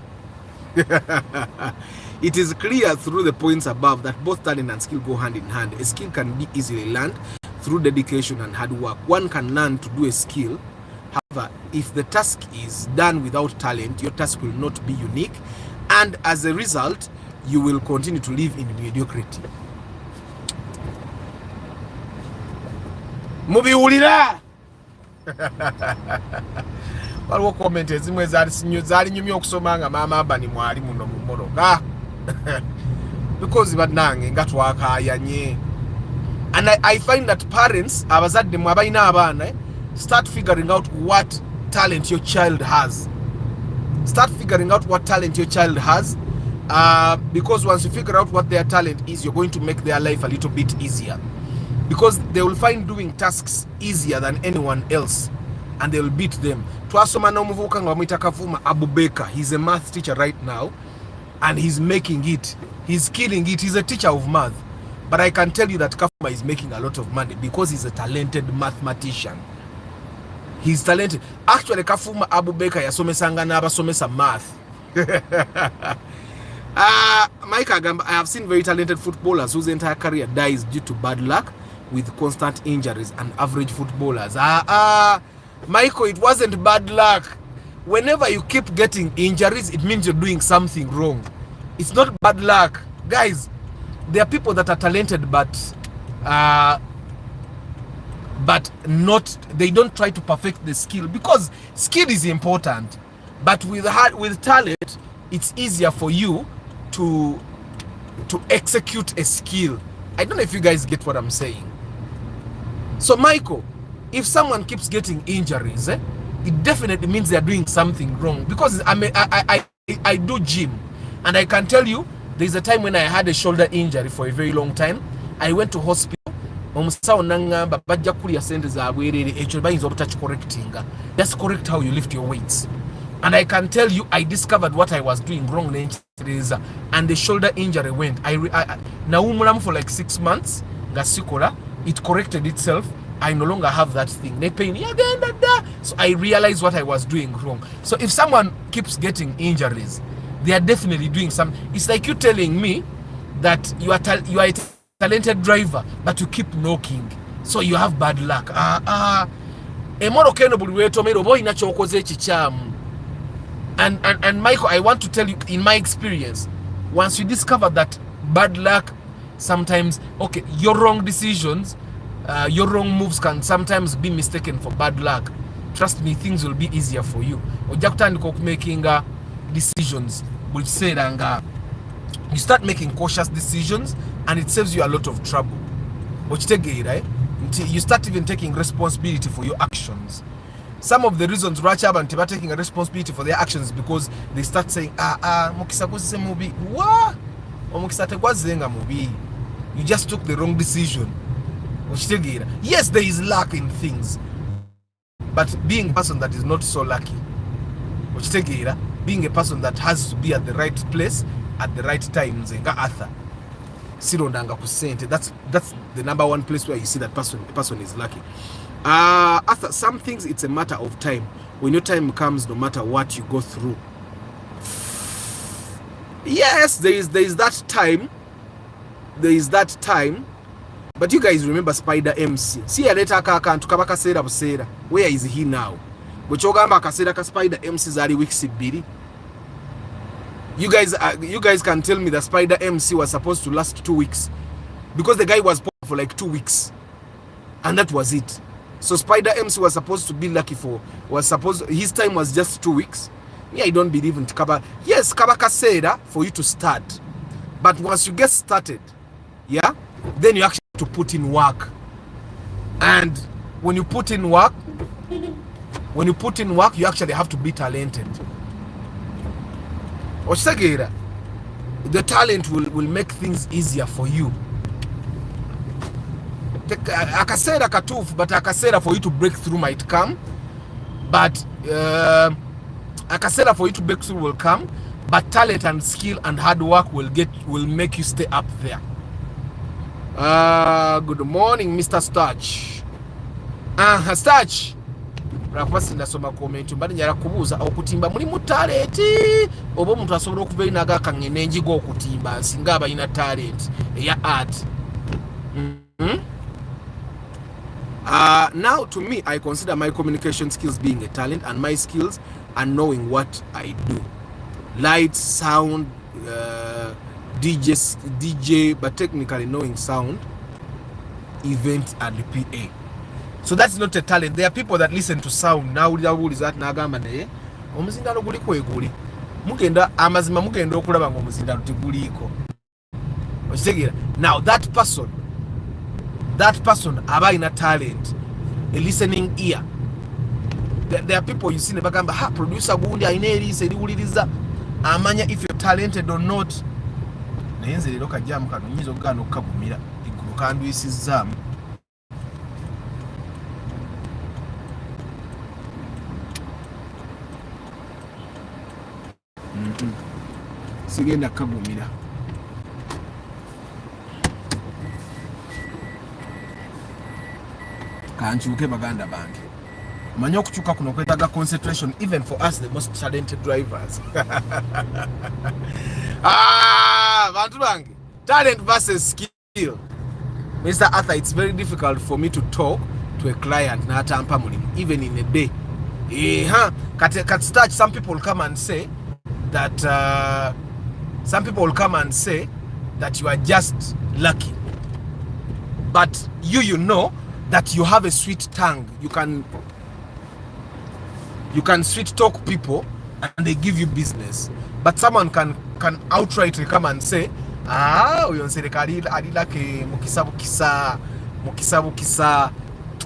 It is clear through the points above that both talent and skill go hand in hand. A skill can be easily learned. through dedication and hard work. One can learn to do a skill. However, if the task is done without talent, your task will not be unique, and as a result, you will continue to live in mediocrity. Mubiwulira. Waliwo comment ezimwe zali nyumya okusoma nga maama Abani mwali muno mu mmoloka. Because bannange nga twakayanye. And I find that parents, abazadde mwe abalina abaana, start figuring out what talent your child has. Start figuring out what talent your child has. Because once you figure out what their talent is, you're going to make their life a little bit easier. Because they will find doing tasks easier than anyone else, and they will beat them. Twasoma n'omuvubuka nga bamuyita Kavuma Abubeka. He's a math teacher right now, and he's making it. He's killing it. He's a teacher of math. But I can tell you that Kavuma is making a lot of money because he's a talented mathematician. He's talented. Actually, Kavuma Abubeka yasomesanga n'abasomesa math. Mike Agamba, I have seen very talented footballers whose entire career dies due to bad luck, with constant injuries, and average footballers. Michael, it wasn't bad luck. Whenever you keep getting injuries, it means you're doing something wrong. It's not bad luck. Guys, there are people that are talented but not, they don't try to perfect the skill, because skill is important. But with talent, it's easier for you to execute a skill. I don't know if you guys get what I'm saying. So Michael, if someone keeps getting injuries, it definitely means they're doing something wrong. Because I do gym, and I can tell you, there's a time when I had a shoulder injury for a very long time. I went to hospital. Just correct how you lift your weights. And I can tell you, I discovered what I was doing wrong, and the shoulder injury went. Now for like 6 months, it corrected itself. I no longer have that thing. So I realized what I was doing wrong. So if someone keeps getting injuries, they are definitely doing something. It's like you telling me that you are a talented driver, but you keep knocking, so you have bad luck. And Michael, I want to tell you, in my experience, once you discover that bad luck sometimes, okay, your wrong decisions, your wrong moves can sometimes be mistaken for bad luck. Trust me, things will be easier for you. Making decisions, which say that you start making cautious decisions, and it saves you a lot of trouble. You start even taking responsibility for your actions. Some of the reasons Rachab and Tiba taking a responsibility for their actions is because they start saying, you just took the wrong decision. Yes, there is luck in things, but being a person that is not so lucky, being a person that has to be at the right place at the right time, that's the number one place where you see that person is lucky. After some things, it's a matter of time. When your time comes, no matter what you go through. Yes, there is that time. There is that time. But you guys remember Spider MC. See a later kantu kabaka sera busera. Where is he now? Bochogamba kasera ka Spider MC zali weeks ibiri. You guys can tell me that Spider MC was supposed to last 2 weeks, because the guy was poor for like 2 weeks, and that was it. So Spider MC was supposed to be lucky his time was just 2 weeks. Yeah, I don't believe in Kaba. Yes, Kabaka said for you to start, but once you get started, yeah, then you actually have to put in work. And when you put in work, you actually have to be talented. The talent will make things easier for you. Akasera katufu, but akasera for you to break through might come. But akasera for you to break through will come. But talent and skill and hard work will make you stay up there. Good morning, Mr. Starch. Starch. Rakwasi ndasoma comment mbali njala kubuza okutimba muri talent obo muntu asobola okuva inaga kangene njigo okutimba singa aba ina talent ya art. Now, to me, I consider my communication skills being a talent, and my skills are knowing what I do. Lights, sound, DJ, but technically knowing sound, event, and the PA. So that's not a talent. There are people that listen to sound. Now, omuzindalo guliko eguli mugenda amazima mugenda okulaba ngo omuzindalo tiguliko okitegeera. Now that person aba ina talent, a listening ear. There are people you see ne bagamba ha producer gundi aina eriisa eriwuliriza amanya if you're talented or not. Naye nze leero kajjamu kano nyinza okugaana okukagumira eggulu kandwisizzaamu. Sigenda kagumira. Kanchuke baganda bange. Manya okukyuka kuno kwetaaga concentration even for us the most talented drivers. Bantu bange. Talent versus skill. Mr. Arthur, it's very difficult for me to talk to a client na atampa mulimu even in a day. Kat start, some people come and say that you are just lucky, but you know that you have a sweet tongue. You can sweet talk people and they give you business, but someone can outrightly come and say uyo nserikali alilake mukisa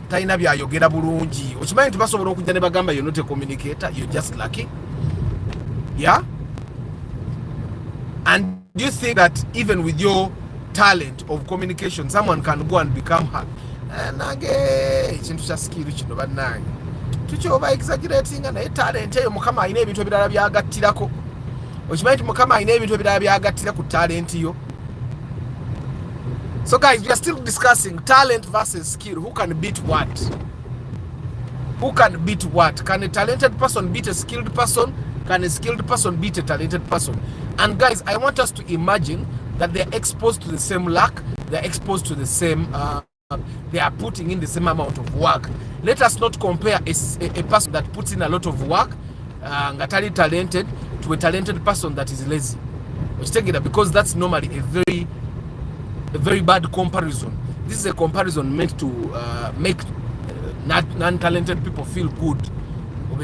taina byayogera bulungi. Okimanyi tubasobola okujja ne bagamba you're not a communicator, you're just lucky. Yeah. And do you think that even with your talent of communication, someone can go and become her? Nange ekintu kya skill kino bannange tukyoba exaggerating naye talent eyo mukama alina ebintu ebirala byagattirako. Okimanyi mukama alina ebintu ebirala byagattira ku talent yo. So guys, we are still discussing talent versus skill. Who can beat what? Who can beat what? Can a talented person beat a skilled person? Can a skilled person beat a talented person? And guys, I want us to imagine that they're exposed to the same luck, they're exposed to the same, they are putting in the same amount of work. Let us not compare a person that puts in a lot of work, ngatali talented, to a talented person that is lazy. Because that's normally a very bad comparison. This is a comparison meant to make non-talented people feel good. No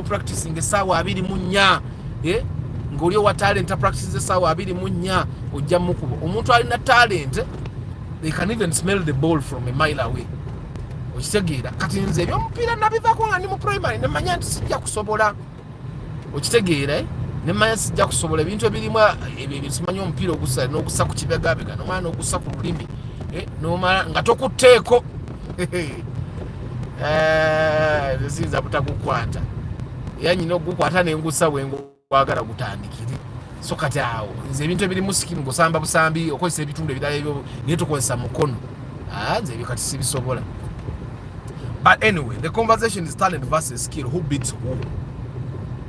practicing esawa abiri munya ngoli wa talent practice esawa abiri munya ojja mukubo. Omuntu alina talent, they can even smell the ball from a mile away. Okitegeera kati nze ebyomupiira nabivako nga ndi mu primary nemanya nti sijja kusobola. Okitegeera nemanya sijja kusobola ebintu ebirimu ebyo simanyi omupiira ogusa n'ogusa ku kibegabega nomala n'ogusa ku lulimi nomala nga tokutteeko nsinza butagukwata era nyina ogukwata nengusa wengwagala gutandikire. So kati awo nze ebintu ebirimu sikini ngosamba busambi okozesa ebitundu ebirala ebyo naye tukozesa mukono nze ebyo kati sibisobola. But anyway, the conversation is talent versus skill. Who beats who?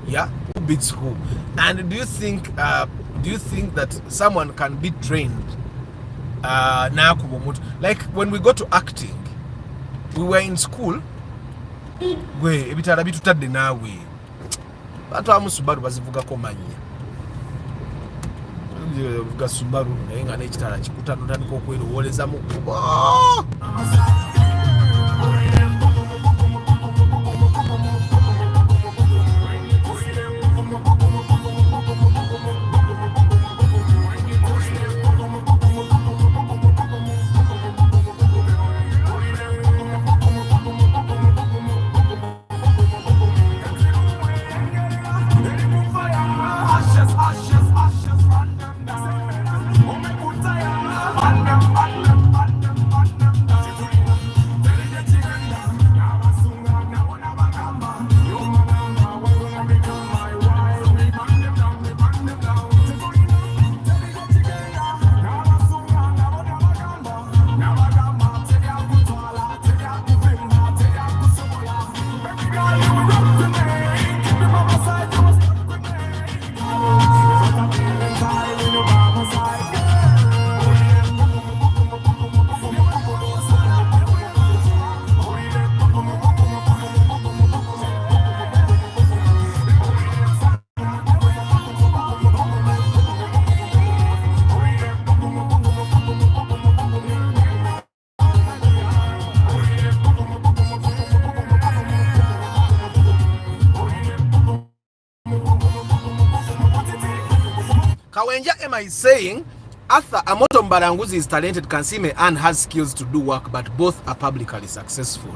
Yeah, who beats who? And do you think that someone can be trained like when we go to acting, we were in school gwe ebitala bitutadde naawe bantu amu Subaru bazivugako manya vuga Subaru naye nga n'ekitala kikuta notandika okwerowooleza mu kubo. Kawenja Emma is saying Arthur Amoto Mbaranguzi is talented, Kansime Ann has skills to do work, but both are publicly successful.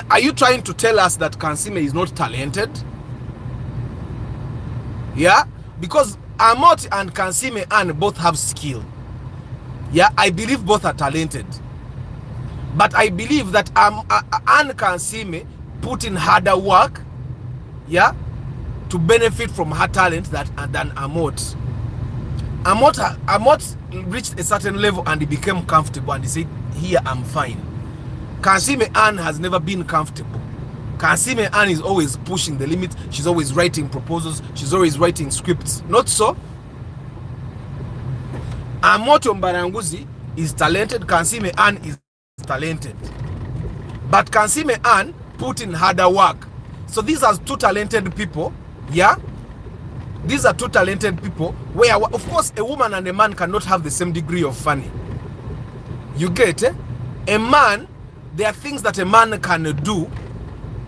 Are you trying to tell us that Kansime is not talented? Yeah, because Amot and Kansime Ann both have skill. Yeah, I believe both are talented, but I believe that Ann Kansime put in harder work, yeah, to benefit from her talent than Amot. Amot reached a certain level and he became comfortable and he said, here I'm fine. Kansime Ann has never been comfortable. Kansime Ann is always pushing the limit. She's always writing proposals. She's always writing scripts. Not so. Amoto Mbaranguzi is talented. Kansime Ann is talented. But Kansime Ann put in harder work. So these are two talented people. Yeah? These are two talented people where, of course, a woman and a man cannot have the same degree of funny. You get it? A man, there are things that a man can do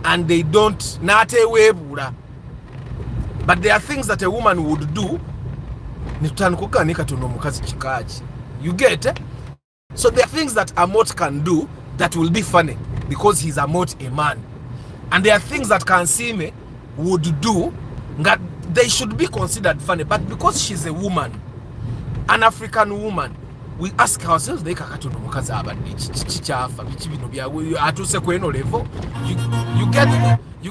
and they don't. But there are things that a woman would do. You get it? So there are things that Amot can do that will be funny because he's Amot, a man. And there are things that Kansime would do that they should be considered funny, but because she's a woman, an African woman, we ask ourselves, you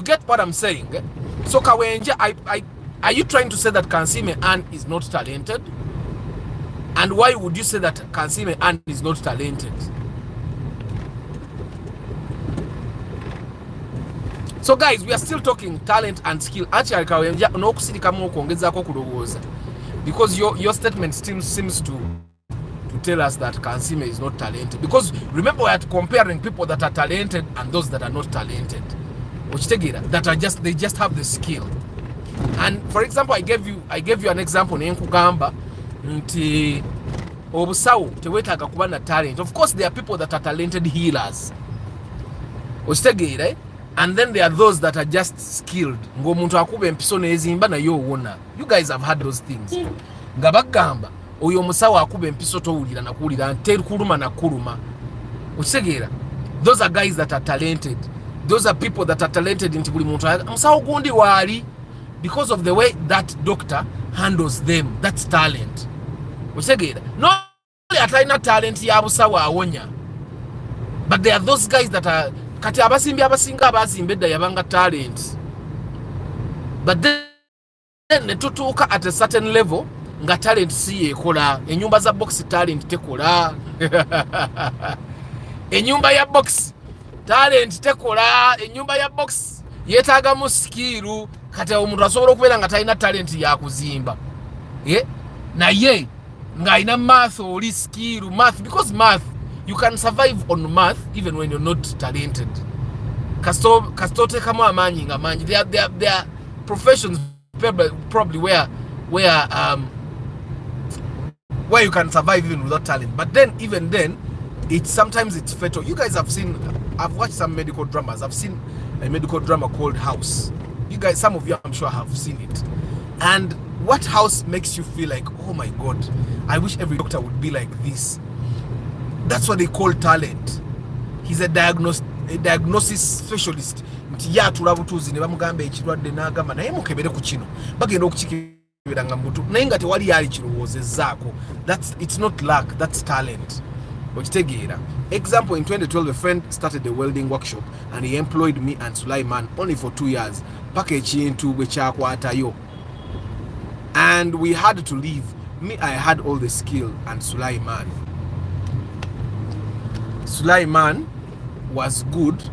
get what I'm saying? So Kawenja, are you trying to say that Kansime Ann is not talented? And why would you say that Kansime Ann is not talented? So guys, we are still talking talent and skill. Actually, because your statement still seems to tell us that Kansime is not talented. Because remember, we are comparing people that are talented and those that are not talented. That are they just have the skill. And for example, I gave you an example in Uganda. Talent. Of course, there are people that are talented healers. And then there are those that are just skilled. You guys have had those things. Ngabagamba oyo musawo akube empiso towulira nakulira ntekuluma nakuluma. Those are guys that are talented. Those are people that are talented into buli muntu musawo gundi wali, because of the way that doctor handles them. That's talent. No atayina talent ya busawo awonya. But there are those guys that are kati abasinga abazimbedda yabanga talent, but then netutuuka at a certain level nga talent si yekola. Enyumba za box talent tekola. Enyumba ya box talent tekola. Enyumba ya box yetaaga mu skill. Kati omuntu asobola okubeera nga talina talent ya kuzimba, naye nga ina math oli skill. Because math, you can survive on math even when you're not talented. Kastote kama amanyi nga manyi. There are professions probably where you can survive even without talent. But then even then, sometimes it's fatal. You guys have seen, I've watched some medical dramas. I've seen a medical drama called House. You guys, some of you I'm sure have seen it. And what House makes you feel like, oh my God, I wish every doctor would be like this. That's what they call talent. He's a diagnosis specialist. Ya tulabutuzi ne bamugamba ekirwadde n'agamba naye mukebere ku kino bagenda okukikebera nga mutu naye nga tewali yali kirowoozezaako. It's not luck, that's talent. Okitegeera. Example, in 2012 a friend started a welding workshop and he employed me and Sulaiman only for 2 years. Paka ekintu bwe kyakwatayo. And we had to leave. Me, I had all the skill, and Sulaiman was good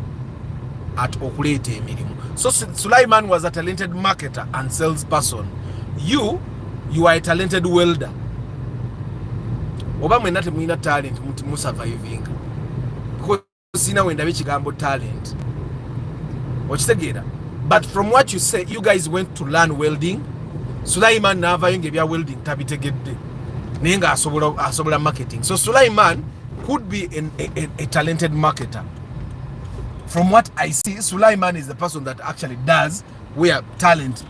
at okulete emirimu. So Sulaiman was a talented marketer and salesperson. You are a talented welder. Oba mwena temwina talent mu surviving. Because sina wenda bikigambo talent. Okitegeera. But from what you say, you guys went to learn welding. Sulaiman navayo ngebya welding tabitegedde. Nenga asobola marketing. So Sulaiman could be a talented marketer. From what I see, Sulaiman is the person that actually does where talent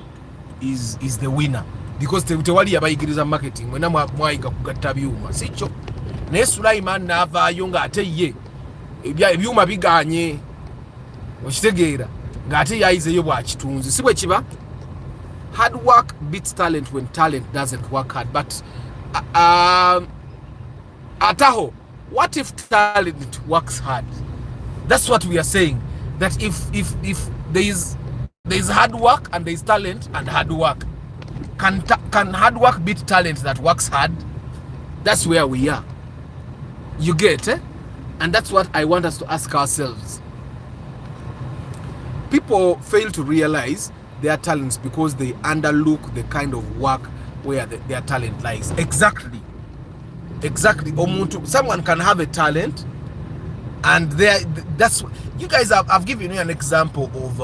is the winner. because tewali yabayigiriza marketing mwena mwayiga kugatta byuma sicho naye Sulaiman n'avaayo ng'ate ye ebyuma biganye okitegeera ng'ate yayizeyo bwakitunzi si bwe kiba. Hard work beats talent when talent doesn't work hard. But Ataho, what if talent works hard? That's what we are saying. That if there is hard work and there is talent and hard work, can hard work beat talent that works hard? That's where we are. You get it? And that's what I want us to ask ourselves. People fail to realize their talents because they underlook the kind of work where their talent lies. Exactly. Someone can have a talent, and that's you guys. I've given you an example of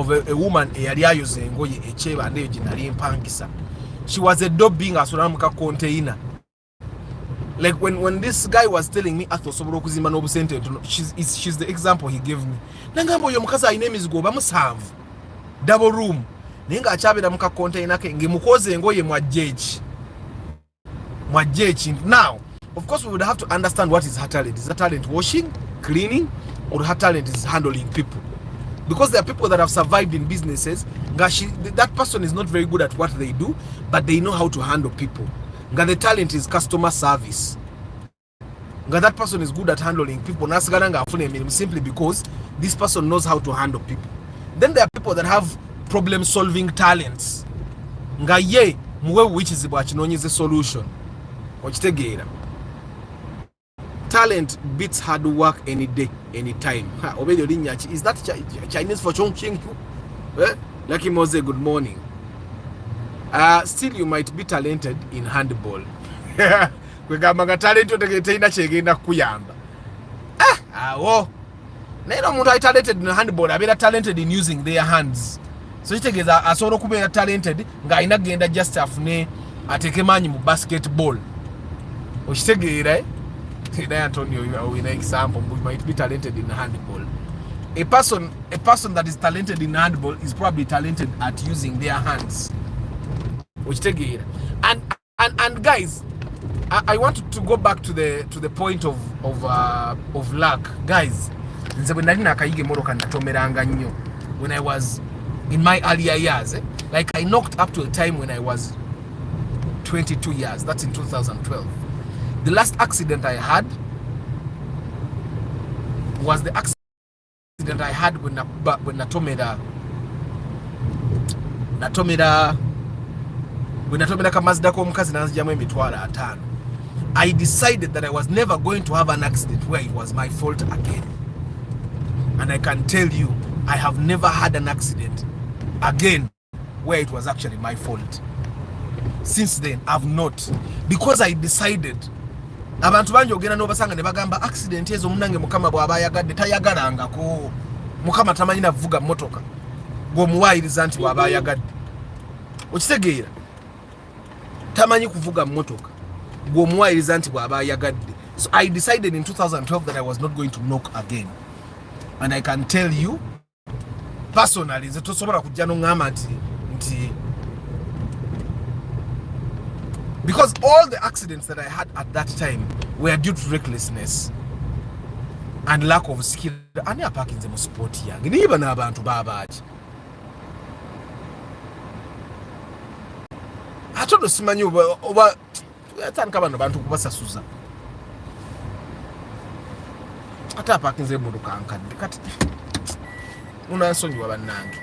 a woman. She was a dog being a suramuka container. Like when this guy was telling me, she's the example he gave me. Nangambo yomukaza name is go bamusavu. Double room. Ninga achabira muka container ke ngemukoze ngoye mwajeji. Now, of course, we would have to understand what is her talent. Is her talent washing, cleaning, or her talent is handling people? Because there are people that have survived in businesses. That person is not very good at what they do, but they know how to handle people. The talent is customer service. That person is good at handling people. Simply because this person knows how to handle people. Then there are people that have problem-solving talents. Which is the solution. Talent beats hard work any day, any time. Is that Chinese for Chongqing? Lucky Mose, good morning. Still, you might be talented in handball. Talent talented in handball. I better talented in using their hands. So you take a sort of talented guy in a just afne ateke manyi mu basketball. Right? Antonio, in an example, we might be talented in handball. A person that is talented in handball is probably talented at using their hands. And guys, I want to go back to the point of luck, guys. When I was in my earlier years, like I knocked up to a time when I was 22 years. That's in 2012. The last accident I had was the accident I had when natomera kamazda ko mukazi nanzijamu emitwalo 5. I decided that I was never going to have an accident where it was my fault again. And I can tell you, I have never had an accident again where it was actually my fault. Since then, I've not. Because I decided, abantu bangi ogenda n'obasanga ne bagamba accident ezo munange mukama bw'aba yagadde tayagalanga ko mukama tamanyi navuga motoka ng'omuwaayiriza nti bw'aba yagadde. Okitegeera? Tamanyi kuvuga motoka ng'omuwaayiriza nti bw'aba yagadde. So I decided in 2012 that I was not going to knock again. And I can tell you, personally, nze tosobola kujja n'oŋŋamba nti because all the accidents that I had at that time were due to recklessness and lack of skill. Ani apakinze mu sport yange niba n'abantu baabaki atono simanyi oba atandika bano bantu kubasasuza ate apakinze emmotoka nkadde kati unansonyiwa bannange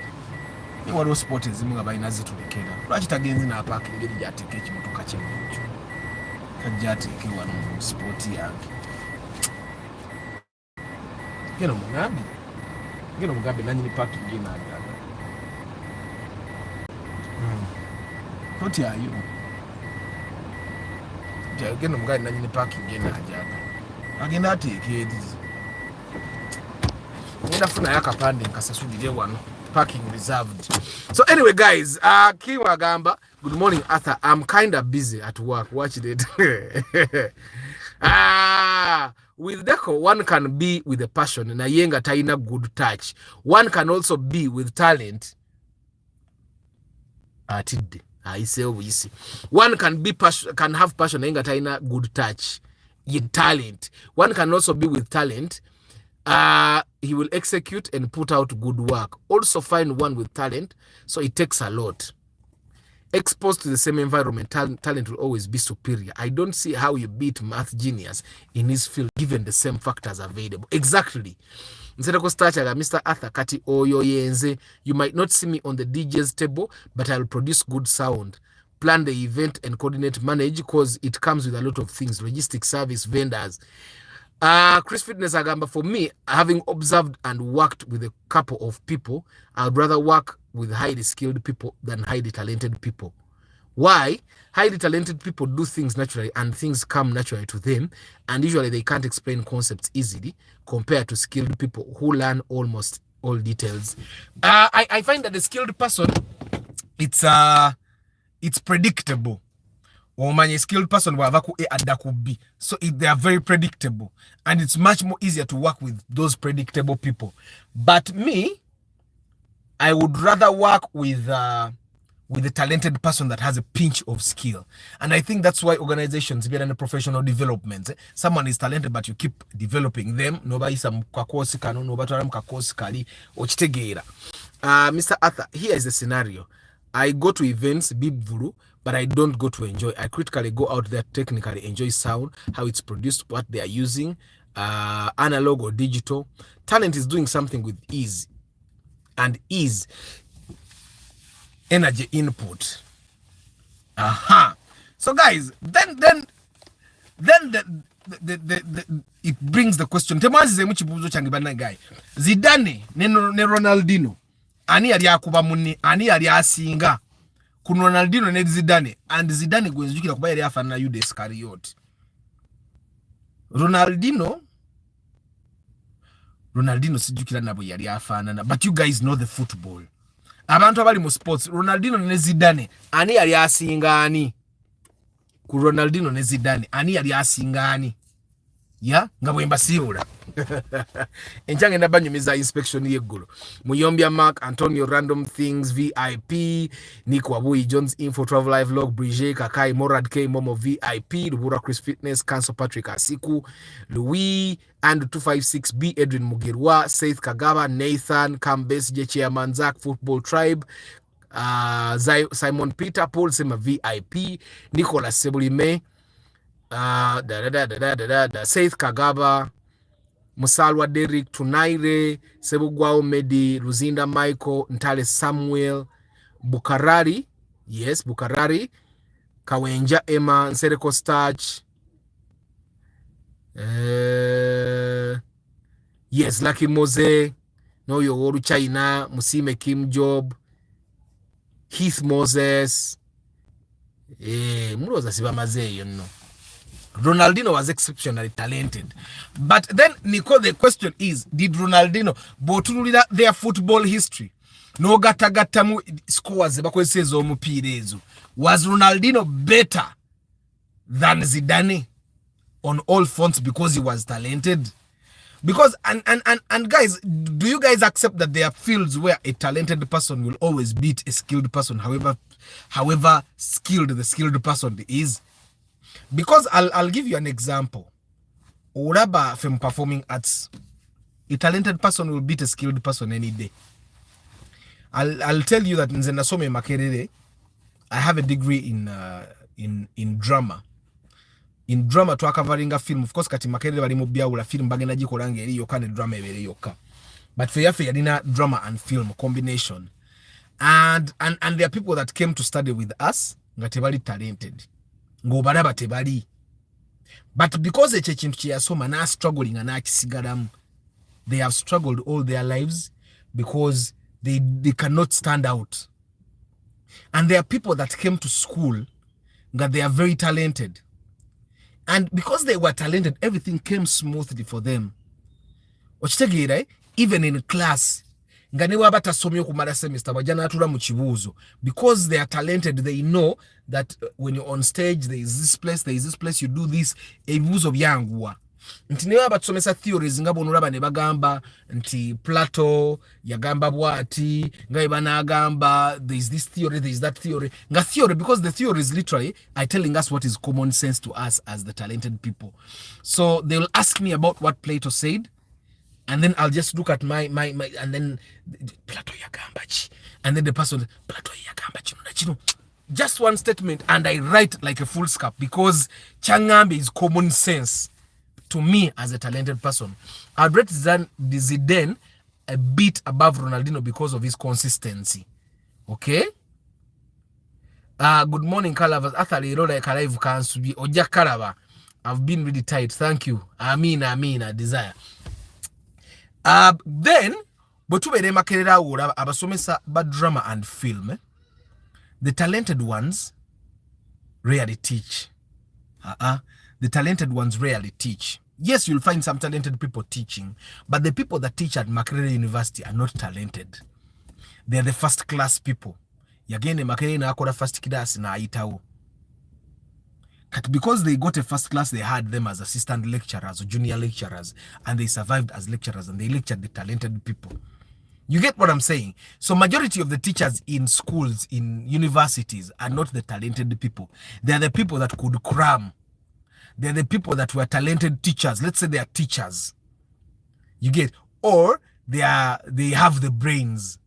waliwo sport ezimu nga balina zitulekera lwaki tagenzi n'apaaka engeri gy'ateeka ekimotoka kye mukyo kajja ateeke wano mu sport yange geno mugambe nanyini parking genaajaga totyayo geno mugambe nanyini parking genaajaga agenda ateeka erizi ngenda funayo akapande nkasasulire wano parking reserved. So anyway, guys, Kiwa Gamba, good morning, Arthur. I'm kind of busy at work. Watch it. With Deco, one can be with a passion and a yenga taina good touch. One can also be with talent. I say obuyisi. One can be can have passion and taina good touch. Talent. One can also be with talent. He will execute and put out good work. Also find one with talent, so it takes a lot. Exposed to the same environment, talent will always be superior. I don't see how you beat math genius in his field given the same factors available. Exactly. Mr. Arthur Kati Oyo Yenze, you might not see me on the DJ's table, but I'll produce good sound. Plan the event and coordinate, manage, because it comes with a lot of things, logistics, service, vendors. Chris Fitness Agamba, for me, having observed and worked with a couple of people, I'd rather work with highly skilled people than highly talented people. Why? Highly talented people do things naturally and things come naturally to them, and usually they can't explain concepts easily compared to skilled people who learn almost all details. I find that the skilled person, it's predictable. A skilled person so they are very predictable, and it's much more easier to work with those predictable people. But me, I would rather work with a talented person that has a pinch of skill. And I think that's why organizations be in professional development. Someone is talented, but you keep developing them. Nobody some kakosi kano, nobody kakosi kali ochitegeera. Mr. Arthur, here is the scenario. I go to events, bibvuru, but I don't go to enjoy. I critically go out there, technically enjoy sound, how it's produced, what they are using, analog or digital. Talent is doing something with ease, and ease, energy input. So guys, then it brings the question. Zidane ne Ronaldinho. Ani yali akuba munni, ani yali asinga ku Ronaldinho ne Zidane, and Zidane gwenzukira kuba yali afanana Judas Iscariot. Ronaldinho sijukira nabo yali afanana, but you guys know the football. Abantu abali mu sports, Ronaldinho ne Zidane, ani yali asinga ani? Ku Ronaldinho ne Zidane, ani yali asinga ani? Ya nga bwemba siula. Enchange nabanyumiza inspection yeggulu. Muyombya Mark, Antonio Random Things VIP, Nico Abui Jones Info Travel Live Log, Brigitte Kakai Morad K Momo VIP, Lubura Chris Fitness, Council Patrick Asiku, Louis and 256B Edwin Mugirwa, Seth Kagaba, Nathan Kambes J Chairman Zach Football Tribe, Simon Peter Paul Sema VIP, Nicolas Sebulime, Seth Kagaba, Musalwa Derek, Tunaire, Sebugwao Medi, Luzinda Michael, Ntale Samuel, Bukarari, yes, Bukarari, Kawenja Emma, Nsereko Starch, yes, Lucky Mose, No Yoru China, Musime Kim Job, Heath Moses, Muroza Sibamaze, you know. Ronaldinho was exceptionally talented. But then, Nico, the question is, did Ronaldinho botunulira their football history? No gatagatamu scores bakozezo omupirezo. Was Ronaldinho better than Zidane on all fronts because he was talented? Because and guys, do you guys accept that there are fields where a talented person will always beat a skilled person, however skilled the skilled person is? Because I'll give you an example. Uraba from performing arts, a talented person will beat a skilled person any day. I'll tell you that in Zenasome Makerere, I have a degree in drama. In drama, to covering a film, of course, Kati Makerere bali mubia ula film bagena jikolange eri yoka ne drama ebere yoka. But for yadina drama and film combination, and there are people that came to study with us nga tebali talented. Ngobaraba tebali. But because the church yasoma na struggling and akisigaramu, they have struggled all their lives because they cannot stand out. And there are people that came to school that they are very talented. And because they were talented, everything came smoothly for them. Even in class, because they are talented, they know that when you're on stage, there is this place, you do this, nti niwe abatusomesa theories nga bonulaba ne bagamba nti Plato yagamba bwati nga banagamba there is this theory, there is that theory, nga theory, because the theory is literally telling us what is common sense to us as the talented people. So they will ask me about what Plato said, and then I'll just look at my and then Plato yagamba, and then the person Plato yagamba chino, just one statement, and I write like a full scap because changambe is common sense to me as a talented person. I'd rate Zidane a bit above Ronaldinho because of his consistency. Okay? Good morning, Kalavas. Athali rola Kalaivu Kansubi. Oja Kalava. I've been really tight. Thank you. Amina, desire. Then, Botubere Makerera Ura, Abasomesa bad drama and film. The talented ones rarely teach. The talented ones rarely teach. Yes, you'll find some talented people teaching, but the people that teach at Makerere University are not talented. They're the first class people. Yagene Makerere na akora first class na aitao. Because they got a first class, they had them as assistant lecturers or junior lecturers, and they survived as lecturers, and they lectured the talented people. You get what I'm saying? So majority of the teachers in schools, in universities, are not the talented people. They're the people that could cram. They're the people that were talented teachers. Let's say they are teachers. You get? Or they have the brains.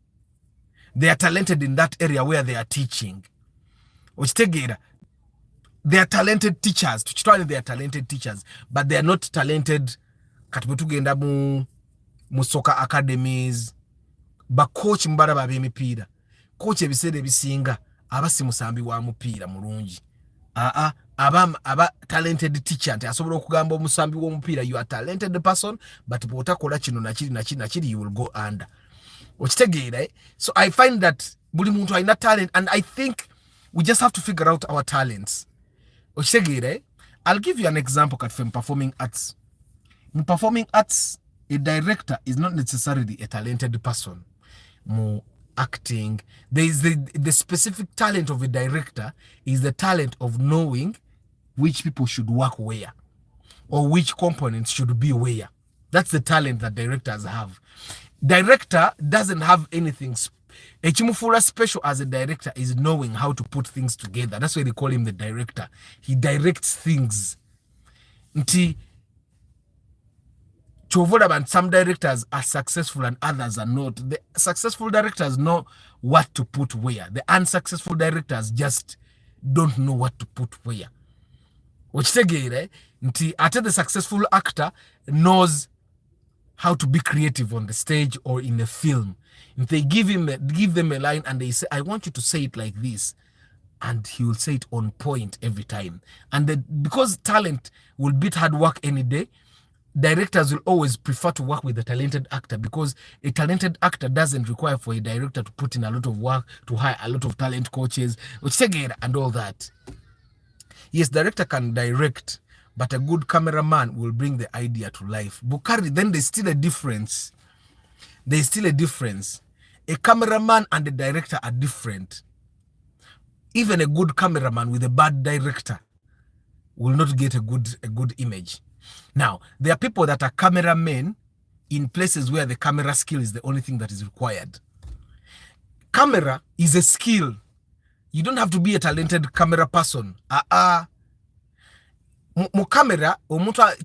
They are talented in that area where they are teaching. They are talented teachers. They are talented teachers. But they are not talented katubutugenda mu soccer academies. But coach mbaraba b'emipiira. Coach ebiseera ebisinga abasi musambi wa mupiira mulungi. Aba talented teacher nti asobola okugamba omusambi w'omupiira, you are talented person, but bw'otakola kino nakiri you will go under. Okitegeera? So I find that buli muntu alina talent, and I think we just have to figure out our talents. Okitegeera? I'll give you an example from performing arts. In performing arts, a director is not necessarily a talented person. More acting, there is the specific talent of a director is the talent of knowing which people should work where, or which components should be where. That's the talent that directors have. Director doesn't have anything. Echimufura special as a director is knowing how to put things together. That's why they call him the director. He directs things. Nti some directors are successful and others are not. The successful directors know what to put where. The unsuccessful directors just don't know what to put where. Nti the successful actor knows how to be creative on the stage or in a film. If they give them a line and they say, I want you to say it like this, and he will say it on point every time. And because talent will beat hard work any day, directors will always prefer to work with a talented actor, because a talented actor doesn't require for a director to put in a lot of work, to hire a lot of talent coaches, and all that. Yes, director can direct, but a good cameraman will bring the idea to life. Bukari, then there's still a difference. There's still a difference. A cameraman and a director are different. Even a good cameraman with a bad director will not get a good image. Now, there are people that are cameramen in places where the camera skill is the only thing that is required. Camera is a skill. You don't have to be a talented camera person. Mu camera,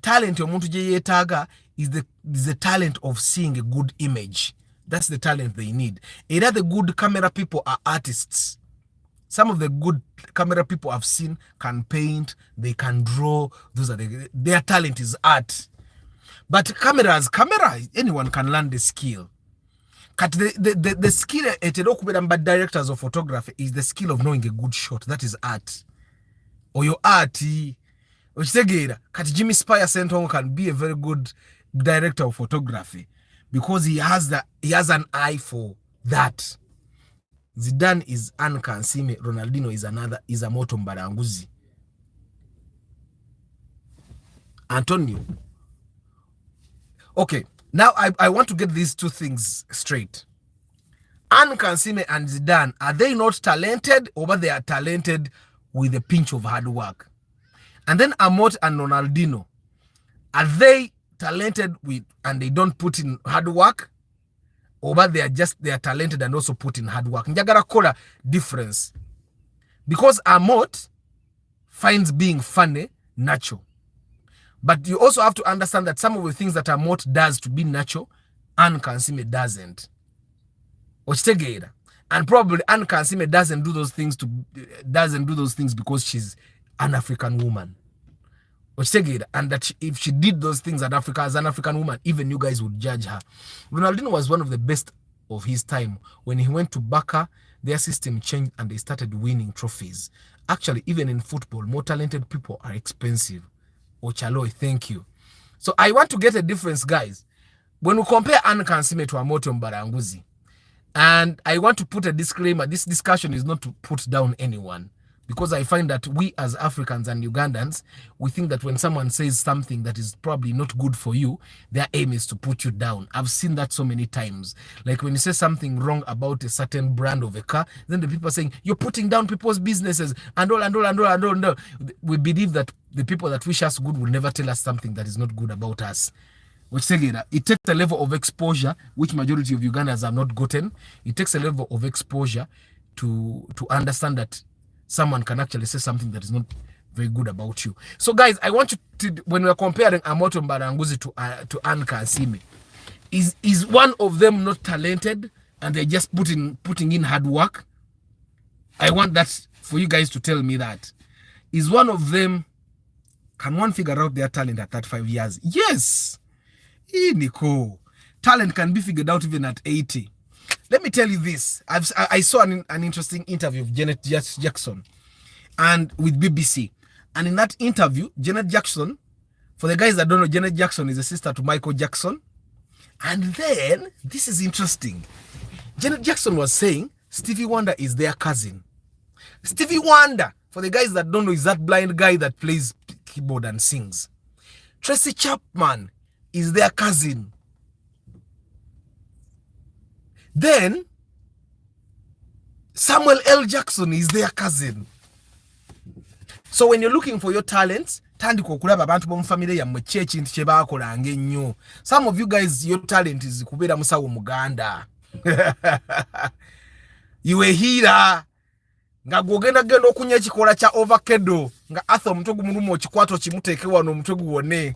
talent omuntu je yetaga is the talent of seeing a good image. That's the talent they need. Either the good camera people are artists. Some of the good camera people I've seen can paint, they can draw. Those are their talent is art. But camera, anyone can learn the skill. The skill at directors of photography is the skill of knowing a good shot. That is art. Or your art. Jimmy Spire Sentongo can be a very good director of photography because he has an eye for that. Zidane is Ankansime, Ronaldinho is a Moto Mbaranguzi. Antonio. Okay, now I want to get these two things straight. Ankansime and Zidane, are they not talented, or they are talented with a pinch of hard work? And then Amot and Ronaldinho, Are they talented and they don't put in hard work, or but they are talented and also put in hard work? Njagala kola difference, because Amot finds being funny natural, but you also have to understand that some of the things that Amot does to be natural, Anne Kansime doesn't. And probably Anne Kansime doesn't do those things because she's an African woman. And that if she did those things as an African woman, even you guys would judge her. Ronaldinho was one of the best of his time. When he went to Barca, their system changed and they started winning trophies. Actually, even in football, more talented people are expensive. Ochaloy, thank you. So I want to get a difference, guys. When we compare Anne Kansime to Amoto Mbaranguzi, and I want to put a disclaimer, this discussion is not to put down anyone, because I find that we as Africans and Ugandans, we think that when someone says something that is probably not good for you, their aim is to put you down. I've seen that so many times. Like when you say something wrong about a certain brand of a car, then the people are saying, you're putting down people's businesses and all. We believe that the people that wish us good will never tell us something that is not good about us. It takes a level of exposure, which majority of Ugandans have not gotten. It takes a level of exposure to understand that someone can actually say something that is not very good about you. So guys, I want you to, when we're comparing Amoto Mbaranguzi to Anne Kansime, is one of them not talented and they're just putting in hard work? I want that for you guys to tell me that. Is one of them, can one figure out their talent at 35 years? Yes. Nico, talent can be figured out even at 80. Let me tell you this. I saw an interesting interview of Janet Jackson and with BBC. And in that interview, Janet Jackson, for the guys that don't know, Janet Jackson is a sister to Michael Jackson. And then, this is interesting. Janet Jackson was saying Stevie Wonder is their cousin. Stevie Wonder, for the guys that don't know, is that blind guy that plays keyboard and sings. Tracy Chapman is their cousin. Then Samuel L. Jackson is their cousin. So when you're looking for your talents, some of you guys, your talent is kubera musawo Muganda. You were here. Nga gogenda gendo okunya ekikola kya ovacado nga atho omutwe gumurumu okikwato kimuteke wano omutwe guwone.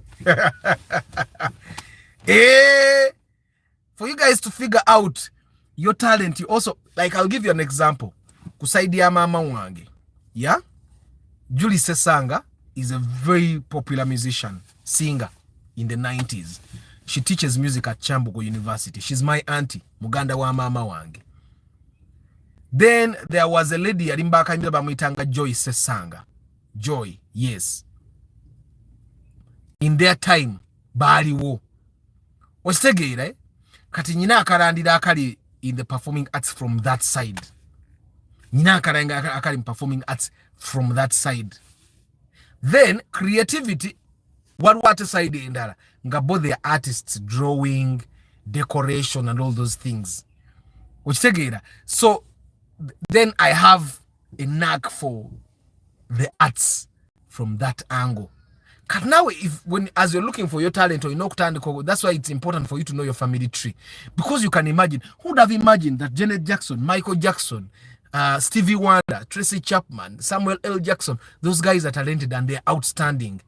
For you guys to figure out your talent, you also, like, I'll give you an example. Kusaidia mama wange. Yeah? Julie Sesanga is a very popular musician, singer in the 90s. She teaches music at Chambugo University. She's my auntie, Muganda wa mama wange. Then there was a lady Arimbaka Bamuitanga Joy Sesanga. Joy, yes. In their time, Bali wo. Ostegei, right? Kati nyina akarandira akali in the performing arts from that side. Nyina akaranga akali in performing arts from that side. Then creativity, what side indala? Nga both the artists, drawing, decoration, and all those things. Ostegei. So then I have a knack for the arts from that angle. Because now, as you're looking for your talent or you know, that's why it's important for you to know your family tree. Because you can imagine, who would have imagined that Janet Jackson, Michael Jackson, Stevie Wonder, Tracy Chapman, Samuel L. Jackson, those guys are talented and they're outstanding.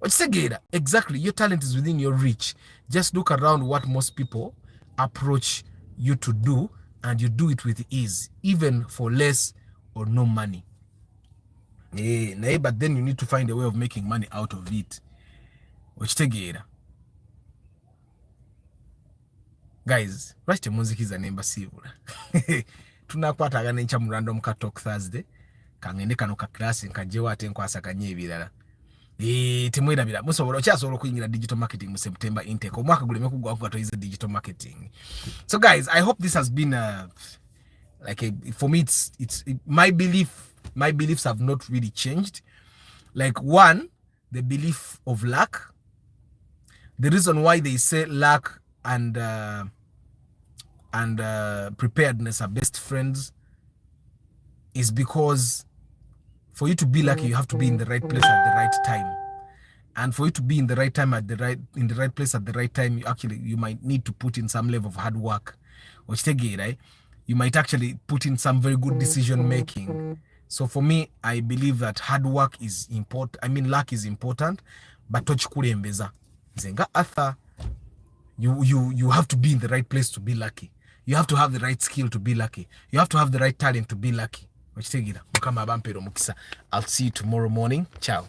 Exactly, your talent is within your reach. Just look around what most people approach you to do, and you do it with ease, even for less or no money. But then you need to find a way of making money out of it. Guys, rush the music is an embassy. Tunakwata gana ncha mu random ka talk Thursday. Kangende kano ka class nkajewa ate nkwasa kanye ebirala. Timwira bila musobola kyasobola kuyingira digital marketing mu September intake. Omwaka guleme kugwa kugato is digital marketing. So guys, I hope this has been for me my beliefs have not really changed. Like, one, the belief of luck. The reason why they say luck and preparedness are best friends is because for you to be lucky, you have to be in the right place at the right time. And for you to be in the right time in the right place at the right time, you might need to put in some level of hard work. Right? You might actually put in some very good decision making. So for me, I believe that hard work is important. I mean, luck is important, but tochikulembeza. Zenga Arthur, you have to be in the right place to be lucky. You have to have the right skill to be lucky. You have to have the right talent to be lucky. I'll see you tomorrow morning. Ciao.